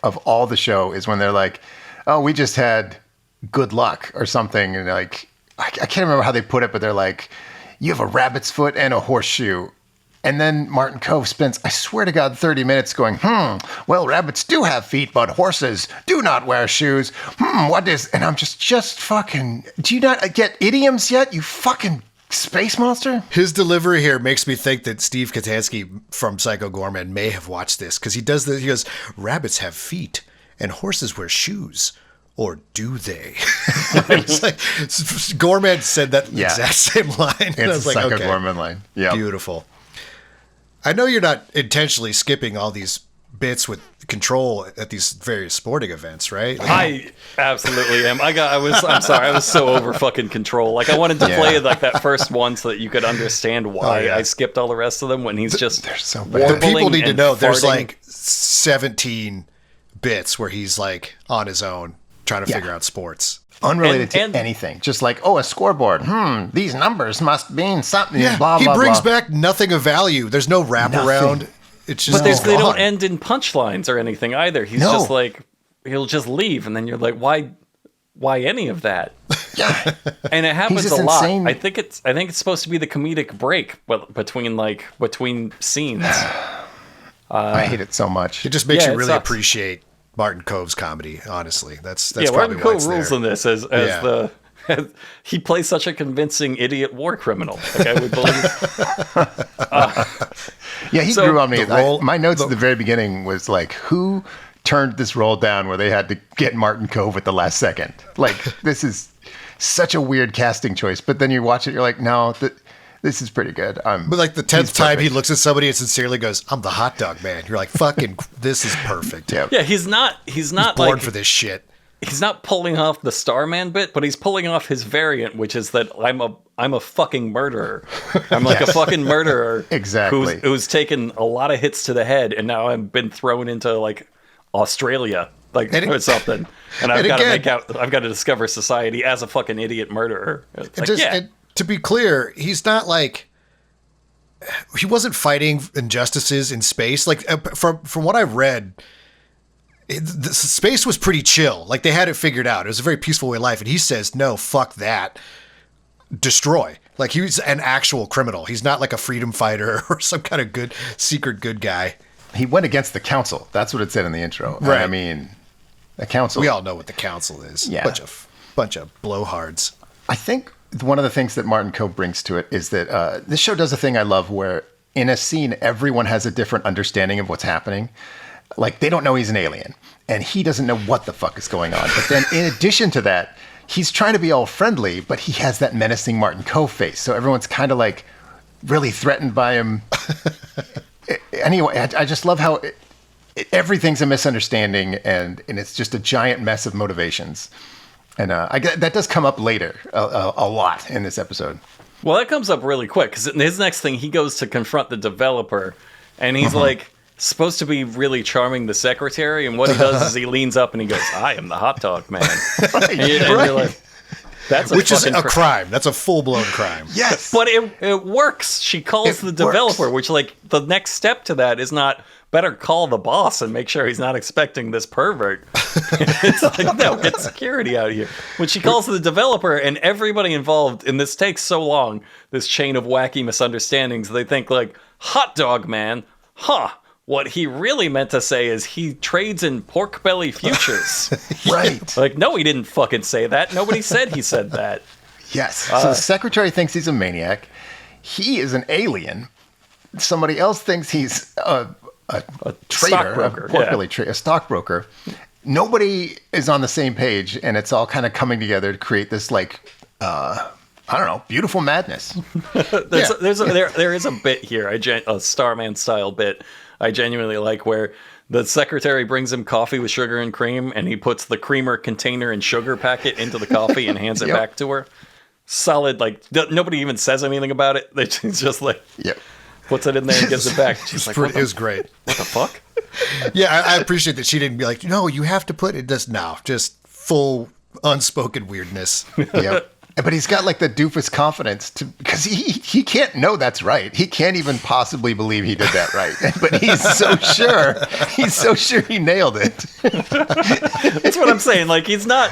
of all the show is when they're like, oh, we just had good luck or something. And like, I can't remember how they put it, but they're like, you have a rabbit's foot and a horseshoe. And then Martin Kove spends, I swear to God, 30 minutes going, well, rabbits do have feet, but horses do not wear shoes. What is, and I'm just fucking, do you not get idioms yet, you fucking space monster? His delivery here makes me think that Steve Katanski from Psycho Gorman may have watched this, because he does this, he goes, rabbits have feet, and horses wear shoes. Or do they? It's like, Gorman said that exact same line. It's I was a like, Psycho okay, Gorman line. Yeah, beautiful. I know you're not intentionally skipping all these bits with control at these various sporting events, right? Like, I absolutely am. I'm sorry. I was so over fucking control. Like I wanted to play like that first one so that you could understand why I skipped all the rest of them when he's just they're so bad. People need to know there's farting. like 17 bits where he's like on his own trying to figure out sports. Unrelated to anything. Just like, a scoreboard. These numbers must mean something. Yeah, blah, he blah, brings blah. back nothing of value. There's no wraparound. It's just they don't end in punchlines or anything either. He's just like, he'll just leave. And then you're like, why any of that? Yeah. And it happens a lot. Insane. I think it's supposed to be the comedic break between scenes. I hate it so much. It just makes you it really sucks. appreciate Martin Kove's comedy, honestly. That's Yeah, probably Martin why Kove it's rules there. in this as he plays such a convincing idiot war criminal. Like I would believe. Yeah, he So grew on me. the role- My notes at the very beginning was like, who turned this role down where they had to get Martin Kove at the last second? Like, this is such a weird casting choice. But then you watch it, you're like, no, this is pretty good. But like the 10th time he looks at somebody and sincerely goes, "I'm the hot dog man." You're like, "Fucking, this is perfect." Yeah. Yeah, he's not Born like for this shit. he's not pulling off the Starman bit, but he's pulling off his variant, which is that I'm a fucking murderer. I'm like a fucking murderer. Exactly. Who's taken a lot of hits to the head, and now I've been thrown into like Australia, like or something, and I've got to I've got to discover society as a fucking idiot murderer. It's like, And to be clear, he's not like he wasn't fighting injustices in space. Like from what I've read, the space was pretty chill. Like they had it figured out. It was a very peaceful way of life. And he says, "No, fuck that. Destroy." Like he was an actual criminal. He's not like a freedom fighter or some kind of secret good guy. He went against the council. That's what it said in the intro. Right. And I mean, the council. We all know what the council is. Yeah. Bunch of blowhards. I think one of the things that Martin Kove brings to it is that this show does a thing I love where in a scene, everyone has a different understanding of what's happening. Like, they don't know he's an alien, and he doesn't know what the fuck is going on. But then in addition to that, he's trying to be all friendly, but he has that menacing Martin Kove face. So everyone's kind of like really threatened by him. Anyway, I just love how everything's a misunderstanding, and it's just a giant mess of motivations. And that does come up later a lot in this episode. well, that comes up really quick because his next thing, he goes to confront the developer, and he's like supposed to be really charming the secretary, and what he does is he leans up and he goes, "I am the hot dog man." And you're like, Which is a crime. That's a full-blown crime. Yes. But it works. She calls the developer, which, like, the next step to that is not better call the boss and make sure he's not expecting this pervert. It's like, no, get security out here. When she calls the developer, and everybody involved, and this takes so long, this chain of wacky misunderstandings, they think, like, hot dog man, what he really meant to say is he trades in pork belly futures. Right. Like, no, he didn't fucking say that. Nobody said he said that. Yes. So the secretary thinks he's a maniac. He is an alien. Somebody else thinks he's a trader, stockbroker, a pork belly a stockbroker. Nobody is on the same page, and it's all kind of coming together to create this, like, I don't know, beautiful madness. There is a bit here, a Starman style bit I genuinely like, where the secretary brings him coffee with sugar and cream, and he puts the creamer container and sugar packet into the coffee and hands it back to her. Solid, like, nobody even says anything about it. It's just like, puts it in there and gives it back. She's like, it was great. What the fuck? Yeah, I appreciate that she didn't be like, no, you have to put it. Just full unspoken weirdness. Yep. But he's got like the doofus confidence because he can't know that's right. He can't even possibly believe he did that right. But he's so sure. He's so sure he nailed it. That's what I'm saying. Like, he's not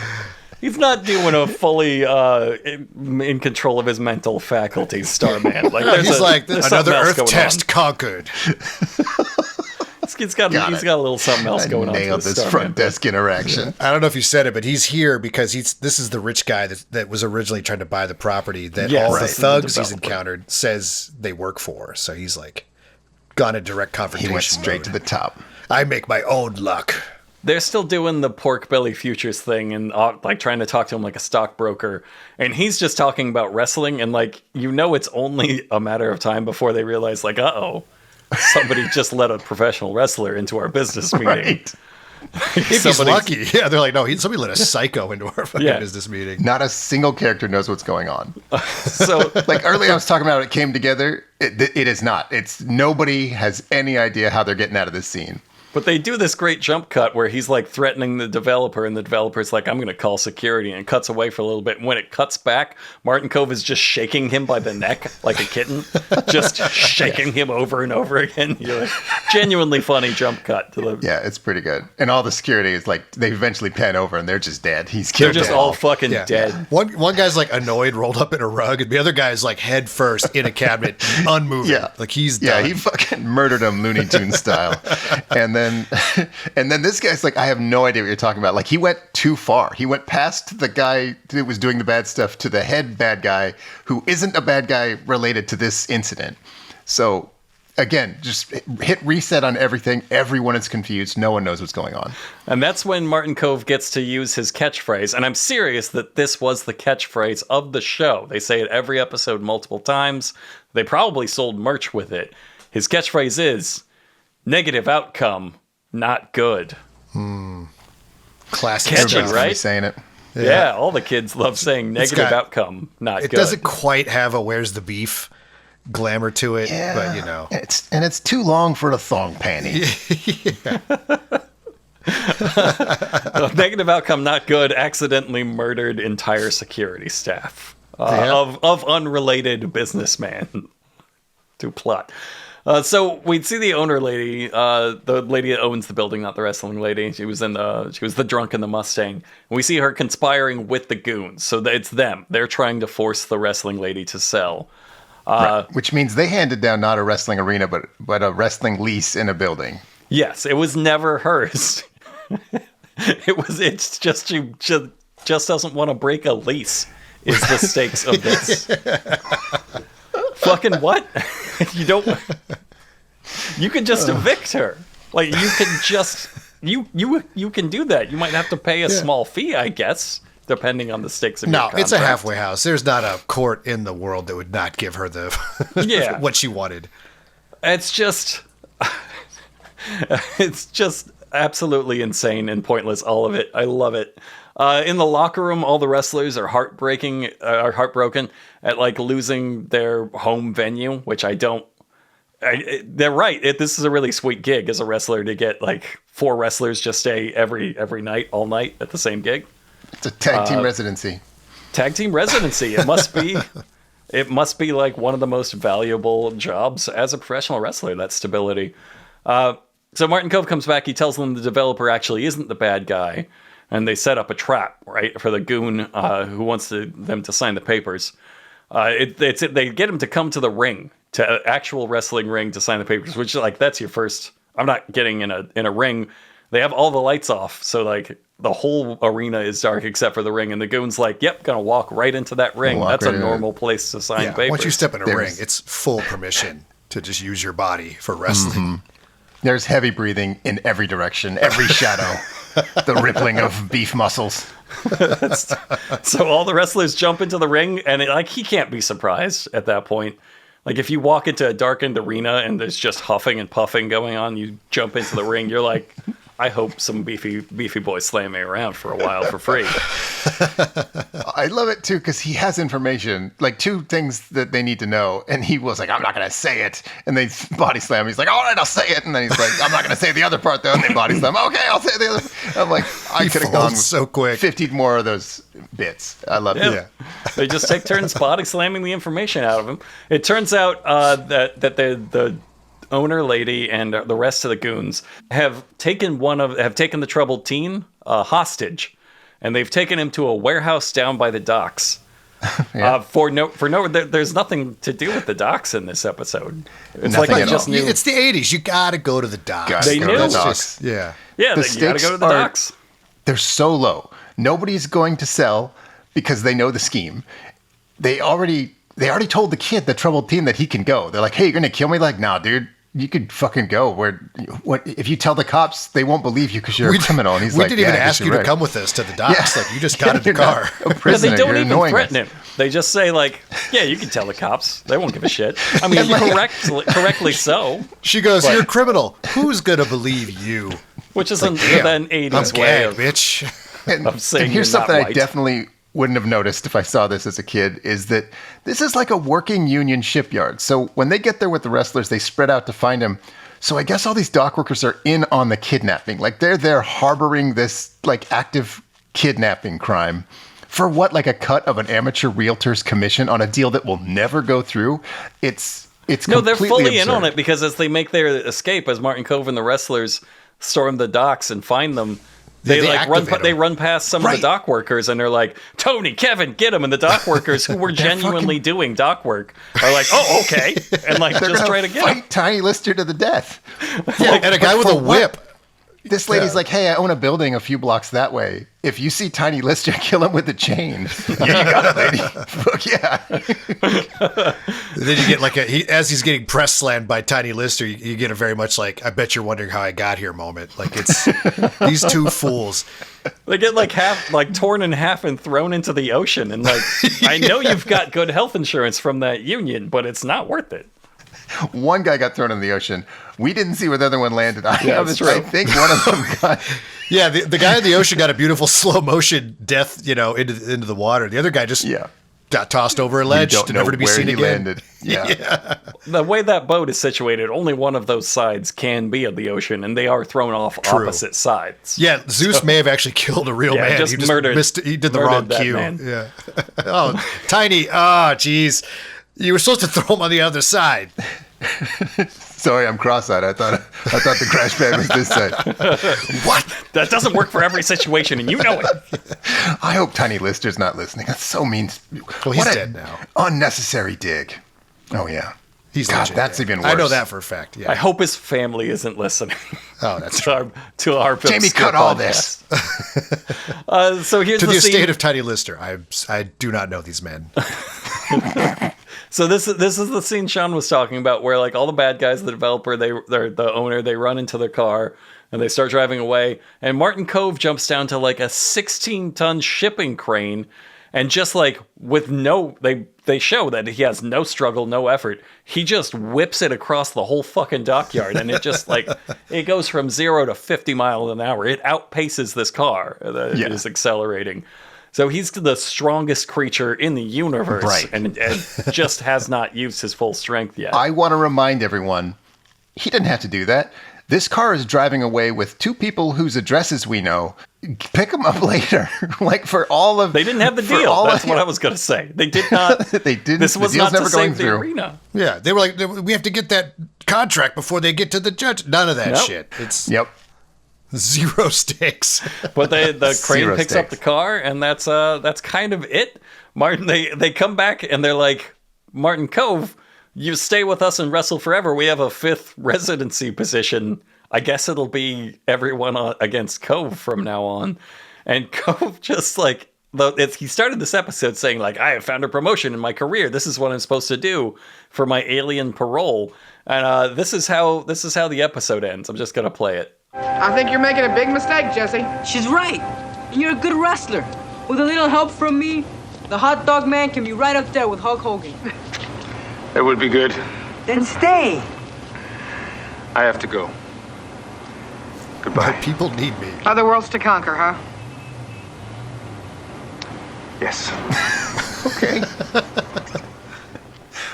doing a fully in control of his mental faculties, Starman. Like, there's another Earth test conquered. He's got a little something else going on. Nailed this front desk interaction. I don't know if you said it, but he's here because this is the rich guy that was originally trying to buy the property that all the thugs he's encountered says they work for. So he's like gone in direct confrontation. He went straight to the top. I make my own luck. They're still doing the pork belly futures thing and like trying to talk to him like a stockbroker, and he's just talking about wrestling, and like, it's only a matter of time before they realize, like, somebody just let a professional wrestler into our business meeting. Right. If he's lucky. Yeah, they're like, no, somebody let a psycho into our fucking business meeting. Not a single character knows what's going on. So, like earlier I was talking about it came together. It is not. It's nobody has any idea how they're getting out of this scene. But they do this great jump cut where he's like threatening the developer, and the developer's like, I'm going to call security, and it cuts away for a little bit. And when it cuts back, Martin Kove is just shaking him by the neck like a kitten, just shaking him over and over again. You're like, genuinely funny jump cut. Yeah, it's pretty good. And all the security is like, they eventually pan over and they're just dead. They're just all fucking dead. One guy's like annoyed, rolled up in a rug, and the other guy's like head first in a cabinet, unmoving. Yeah. Like he's done. Yeah, he fucking murdered him Looney Tunes style. And then this guy's like, I have no idea what you're talking about. Like, he went too far. He went past the guy who was doing the bad stuff to the head bad guy who isn't a bad guy related to this incident. So, again, just hit reset on everything. Everyone is confused. No one knows what's going on. And that's when Martin Kove gets to use his catchphrase. And I'm serious that this was the catchphrase of the show. They say it every episode multiple times. They probably sold merch with it. His catchphrase is, negative outcome, not good. Classic. Catchy, right? Saying it. Yeah, all the kids love saying negative outcome, not good. It doesn't quite have a where's the beef glamour to it, but you know. It's too long for a thong panty. Negative outcome, not good, accidentally murdered entire security staff of unrelated businessman to plot. So we'd see the owner lady, the lady that owns the building, not the wrestling lady. She was the drunk in the Mustang. And we see her conspiring with the goons. So it's them. They're trying to force the wrestling lady to sell. Right. Which means they handed down not a wrestling arena, but a wrestling lease in a building. Yes, it was never hers. It's just she just doesn't want to break a lease. Is the stakes of this? Fucking what? You could just evict her. Like, you could just you can do that. You might have to pay a small fee, I guess, depending on the stakes of your contract. No, it's a halfway house. There's not a court in the world that would not give her the what she wanted. It's just absolutely insane and pointless, all of it. I love it. In the locker room, all the wrestlers are heartbroken at like losing their home venue, which they're right. This is a really sweet gig as a wrestler to get like 4 wrestlers just stay every night, all night at the same gig. It's a tag team residency. Tag team residency. It must be. It must be like one of the most valuable jobs as a professional wrestler. That stability. So Martin Kove comes back. He tells them the developer actually isn't the bad guy. And they set up a trap, right, for the goon who wants them to sign the papers. They get him to come to the ring, to an actual wrestling ring, to sign the papers, which is like, that's your first. I'm not getting in a ring. They have all the lights off, so like the whole arena is dark except for the ring. And the goon's like, "Yep, gonna walk right into that ring. That's a normal place to sign papers." Once you step in a ring, it's full permission to just use your body for wrestling. Mm-hmm. There's heavy breathing in every direction, every shadow. The rippling of beef muscles. So all the wrestlers jump into the ring, and he can't be surprised at that point. Like, if you walk into a darkened arena and there's just huffing and puffing going on, you jump into the ring, you're like, I hope some beefy boys slam me around for a while for free. I love it, too, because he has information, like 2 things that they need to know. And he was like, I'm not going to say it. And they body slam. He's like, all right, I'll say it. And then he's like, I'm not going to say the other part, though. And they body slam. Okay, I'll say the other. I'm like, I could have gone so quick. 50 more of those bits. I love it. Yeah. They just take turns body slamming the information out of him. It turns out that the owner lady and the rest of the goons have taken the troubled teen hostage, and they've taken him to a warehouse down by the docks. There's nothing to do with the docks in this episode. It's nothing like they just knew. It's the 80s. You got to go to the docks. They knew. The docks. Yeah, the you got to stakes go to the docks. They're so low. Nobody's going to sell because they know the scheme. They already told the kid, the troubled teen, that he can go. They're like, hey, you're going to kill me? Like, nah, dude. You could fucking go. What if you tell the cops, they won't believe you because you're a criminal? And he's like, didn't even ask you to come with us to the docks. Yeah. Like, you just got in the car. They don't even threaten him. They just say like, yeah, you can tell the cops. They won't give a shit. I mean, correctly so. She goes, you're a criminal. Who's going to believe you? Which is an 80s way of, bitch. Of saying and here's something I definitely wouldn't have noticed if I saw this as a kid, is that this is like a working union shipyard. So when they get there with the wrestlers, they spread out to find him. So I guess all these dock workers are in on the kidnapping. Like they're there harboring this like active kidnapping crime. For what, like a cut of an amateur realtor's commission on a deal that will never go through? It's no, they're fully absurd. in on it because as they make their escape, as Martin Kove and the wrestlers storm the docks and find them, they run past some of the dock workers and they're like, Tony, Kevin, get him. And the dock workers who were genuinely doing dock work are like, oh, okay, and like just try to get him. Fight Tiny Lister to the death. Yeah, and a guy with a whip. This lady's like, hey, I own a building a few blocks that way. If you see Tiny Lister, kill him with a chain. Yeah, you got it, lady. Fuck yeah. Then you get like as he's getting press slammed by Tiny Lister, you get a very much like, I bet you're wondering how I got here moment. Like it's these two fools. They get like torn in half and thrown into the ocean. And like, I know you've got good health insurance from that union, but it's not worth it. One guy got thrown in the ocean. We didn't see where the other one landed. I think one of them got... Yeah, the guy in the ocean got a beautiful slow motion death, into the water. The other guy just got tossed over a ledge never to be seen again. Landed. Yeah. The way that boat is situated, only one of those sides can be of the ocean, and they are thrown off opposite sides. Yeah, Zeus may have actually killed a real man. He did the wrong cue. Yeah. Oh, Tiny. Oh, geez. You were supposed to throw him on the other side. Sorry, I'm cross-eyed. I thought the crash pad was this side. What? That doesn't work for every situation, and you know it. I hope Tiny Lister's not listening. That's so mean. Well, he's dead now. Unnecessary dig. Oh, yeah. He's God, legit, that's even worse. I know that for a fact, yeah. I hope his family isn't listening. Oh, that's to our Jamie, cut all this. So here's to the scene. estate of Tiny Lister. I do not know these men. So this is the scene Sean was talking about, where like all the bad guys, the developer, they're the owner, they run into their car and they start driving away. And Martin Kove jumps down to like a 16-ton shipping crane, and just like with they show that he has no struggle, no effort. He just whips it across the whole fucking dockyard, and it just like it goes from 0 to 50 miles an hour. It outpaces this car that is accelerating. So he's the strongest creature in the universe, right. and just has not used his full strength yet. I want to remind everyone, he didn't have to do that. This car is driving away with two people whose addresses we know. Pick them up later. Like for all of... They didn't have the deal. That's what I was going to say. They did not... They didn't. This was not to save the arena. Yeah, they were like, we have to get that contract before they get to the judge. None of that shit. It's... Yep. Zero stakes. But the crane picks up the car, and that's kind of it. Martin, they come back and they're like, Martin Kove, you stay with us and wrestle forever. We have a 5th residency position. I guess it'll be everyone against Kove from now on. And Kove just like, he started this episode saying like, I have found a promotion in my career. This is what I'm supposed to do for my alien parole. And this is how the episode ends. I'm just gonna play it. I think you're making a big mistake, Jesse. She's right. You're a good wrestler. With a little help from me, the hot dog man can be right up there with Hulk Hogan. That would be good. Then stay. I have to go. Goodbye. My people need me. Other worlds to conquer, huh? Yes. Okay.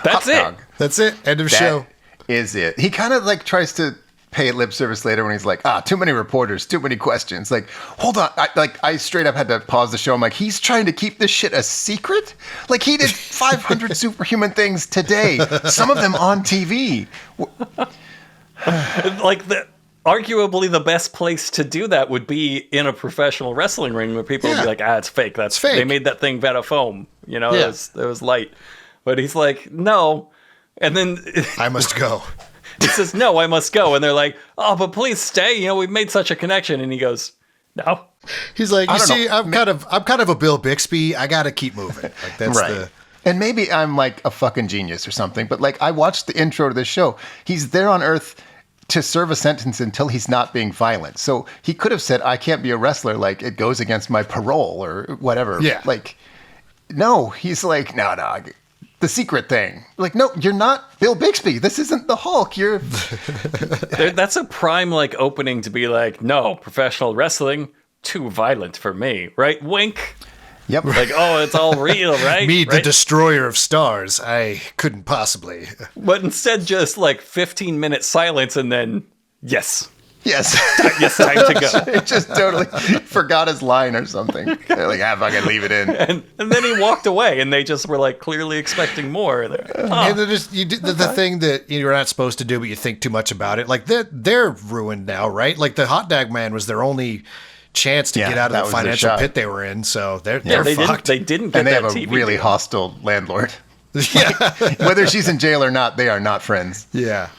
That's it. That's it. End of show. Is it. He kind of like tries to pay lip service later when he's like, too many reporters, too many questions. Like, hold on. I straight up had to pause the show. I'm like, he's trying to keep this shit a secret? Like, he did 500 superhuman things today. Some of them on TV. Like, arguably the best place to do that would be in a professional wrestling ring where people would be like, it's fake. That's fake. They made that thing out of foam. It was light. But he's like, no. And then... I must go. He says, no, I must go. And they're like, oh, but please stay. We've made such a connection. And he goes, no. He's like, you see, I'm kind of a Bill Bixby. I got to keep moving. Like that's right. And maybe I'm like a fucking genius or something. But like, I watched the intro to this show. He's there on Earth to serve a sentence until he's not being violent. So he could have said, I can't be a wrestler. Like, it goes against my parole or whatever. Yeah. Like, no, he's like, no. The secret thing. Like, no, you're not Bill Bixby. This isn't the Hulk. You're... That's a prime, like, opening to be like, no, professional wrestling, too violent for me, right? Wink. Yep. Like, oh, it's all real, right? Me, the Right? destroyer of stars. I couldn't possibly. But instead, just like 15-minute silence and then, yes. Yes. Yes, time to go. It just totally forgot his line or something. They're like, fucking leave it in. And then he walked away, and they just were like clearly expecting more. They're, And they're just you do the thing that you're not supposed to do, but you think too much about it. Like they're ruined now, right? Like the hot dog man was their only chance to Yeah, get out that of was the their financial shot. pit they were in. So they're they fucked. didn't get And they that have a TV really deal. hostile landlord. Yeah, Whether she's in jail or not, they are not friends. yeah.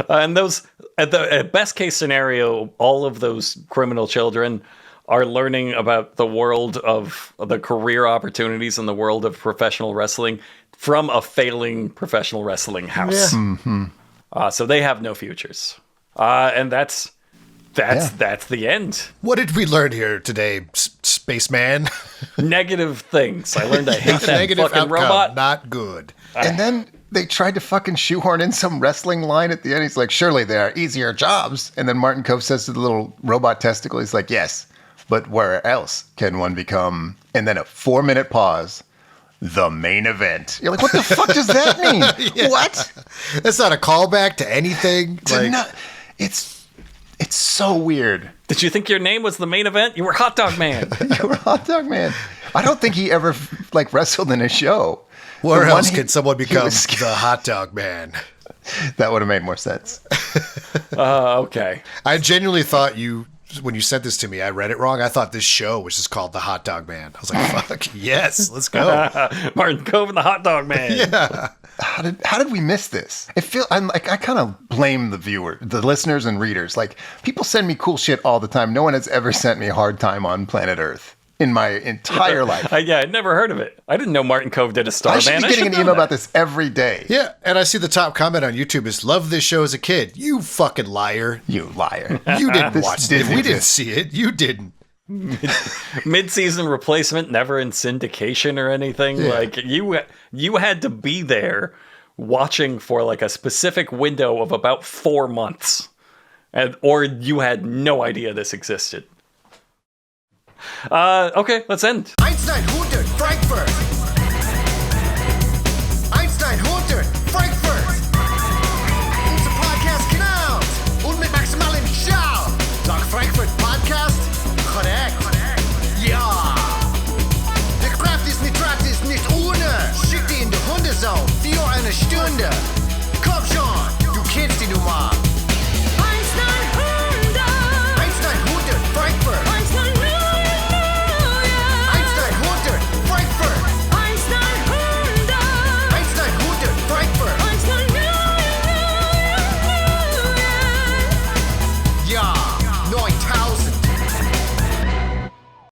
And those, at best case scenario, all of those criminal children are learning about the world of the career opportunities in the world of professional wrestling from a failing professional wrestling house. So they have no futures. And that's the end. What did we learn here today, spaceman? Negative things. I learned I hate that Negative fucking outcome, robot. not good. And then they tried to fucking shoehorn in some wrestling line at the end. He's like, surely there are easier jobs. And then Martin Kove says to the little robot testicle, he's like, yes, but where else can one become? And then a 4-minute pause. The main event. You're like, what the fuck does that mean? Yeah. What? That's not a callback to anything. It's so weird. Did you think your name was the main event? You were Hot Dog Man. You were a hot dog man. I don't think he ever like wrestled in a show. Where The one else he- could someone he become was- the hot dog man? That would have made more sense. Okay. I genuinely thought when you sent this to me, I read it wrong. I thought this show was just called The Hot Dog Man. I was like, fuck, yes, let's go. Martin Kove and the Hot Dog Man. Yeah. How did we miss this? I kind of blame the listeners and readers. Like, people send me cool shit all the time. No one has ever sent me a hard time on planet Earth in my entire life. Yeah, I'd never heard of it. I didn't know Martin Kove did a Star I should Man. be getting an know email that. about this every day. Yeah, and I see the top comment on YouTube is, love this show as a kid. You fucking liar. You liar. You didn't This watch it. didn't We didn't exist. see it. You didn't. Mid-season replacement, never in syndication or anything. Yeah. Like you had to be there watching for like a specific window of about 4 months, or you had no idea this existed. Okay, let's end. Einstein 100 Frankfurt. Einstein 100 Frankfurt. Unser Podcast genau. Und mit maximalem Schau. Sag Frankfurt Podcast. Korrekt. Ja. Der Kraft ist nicht gratis, nicht ohne. Schick die in die Hundezone. 4 eine Stunde.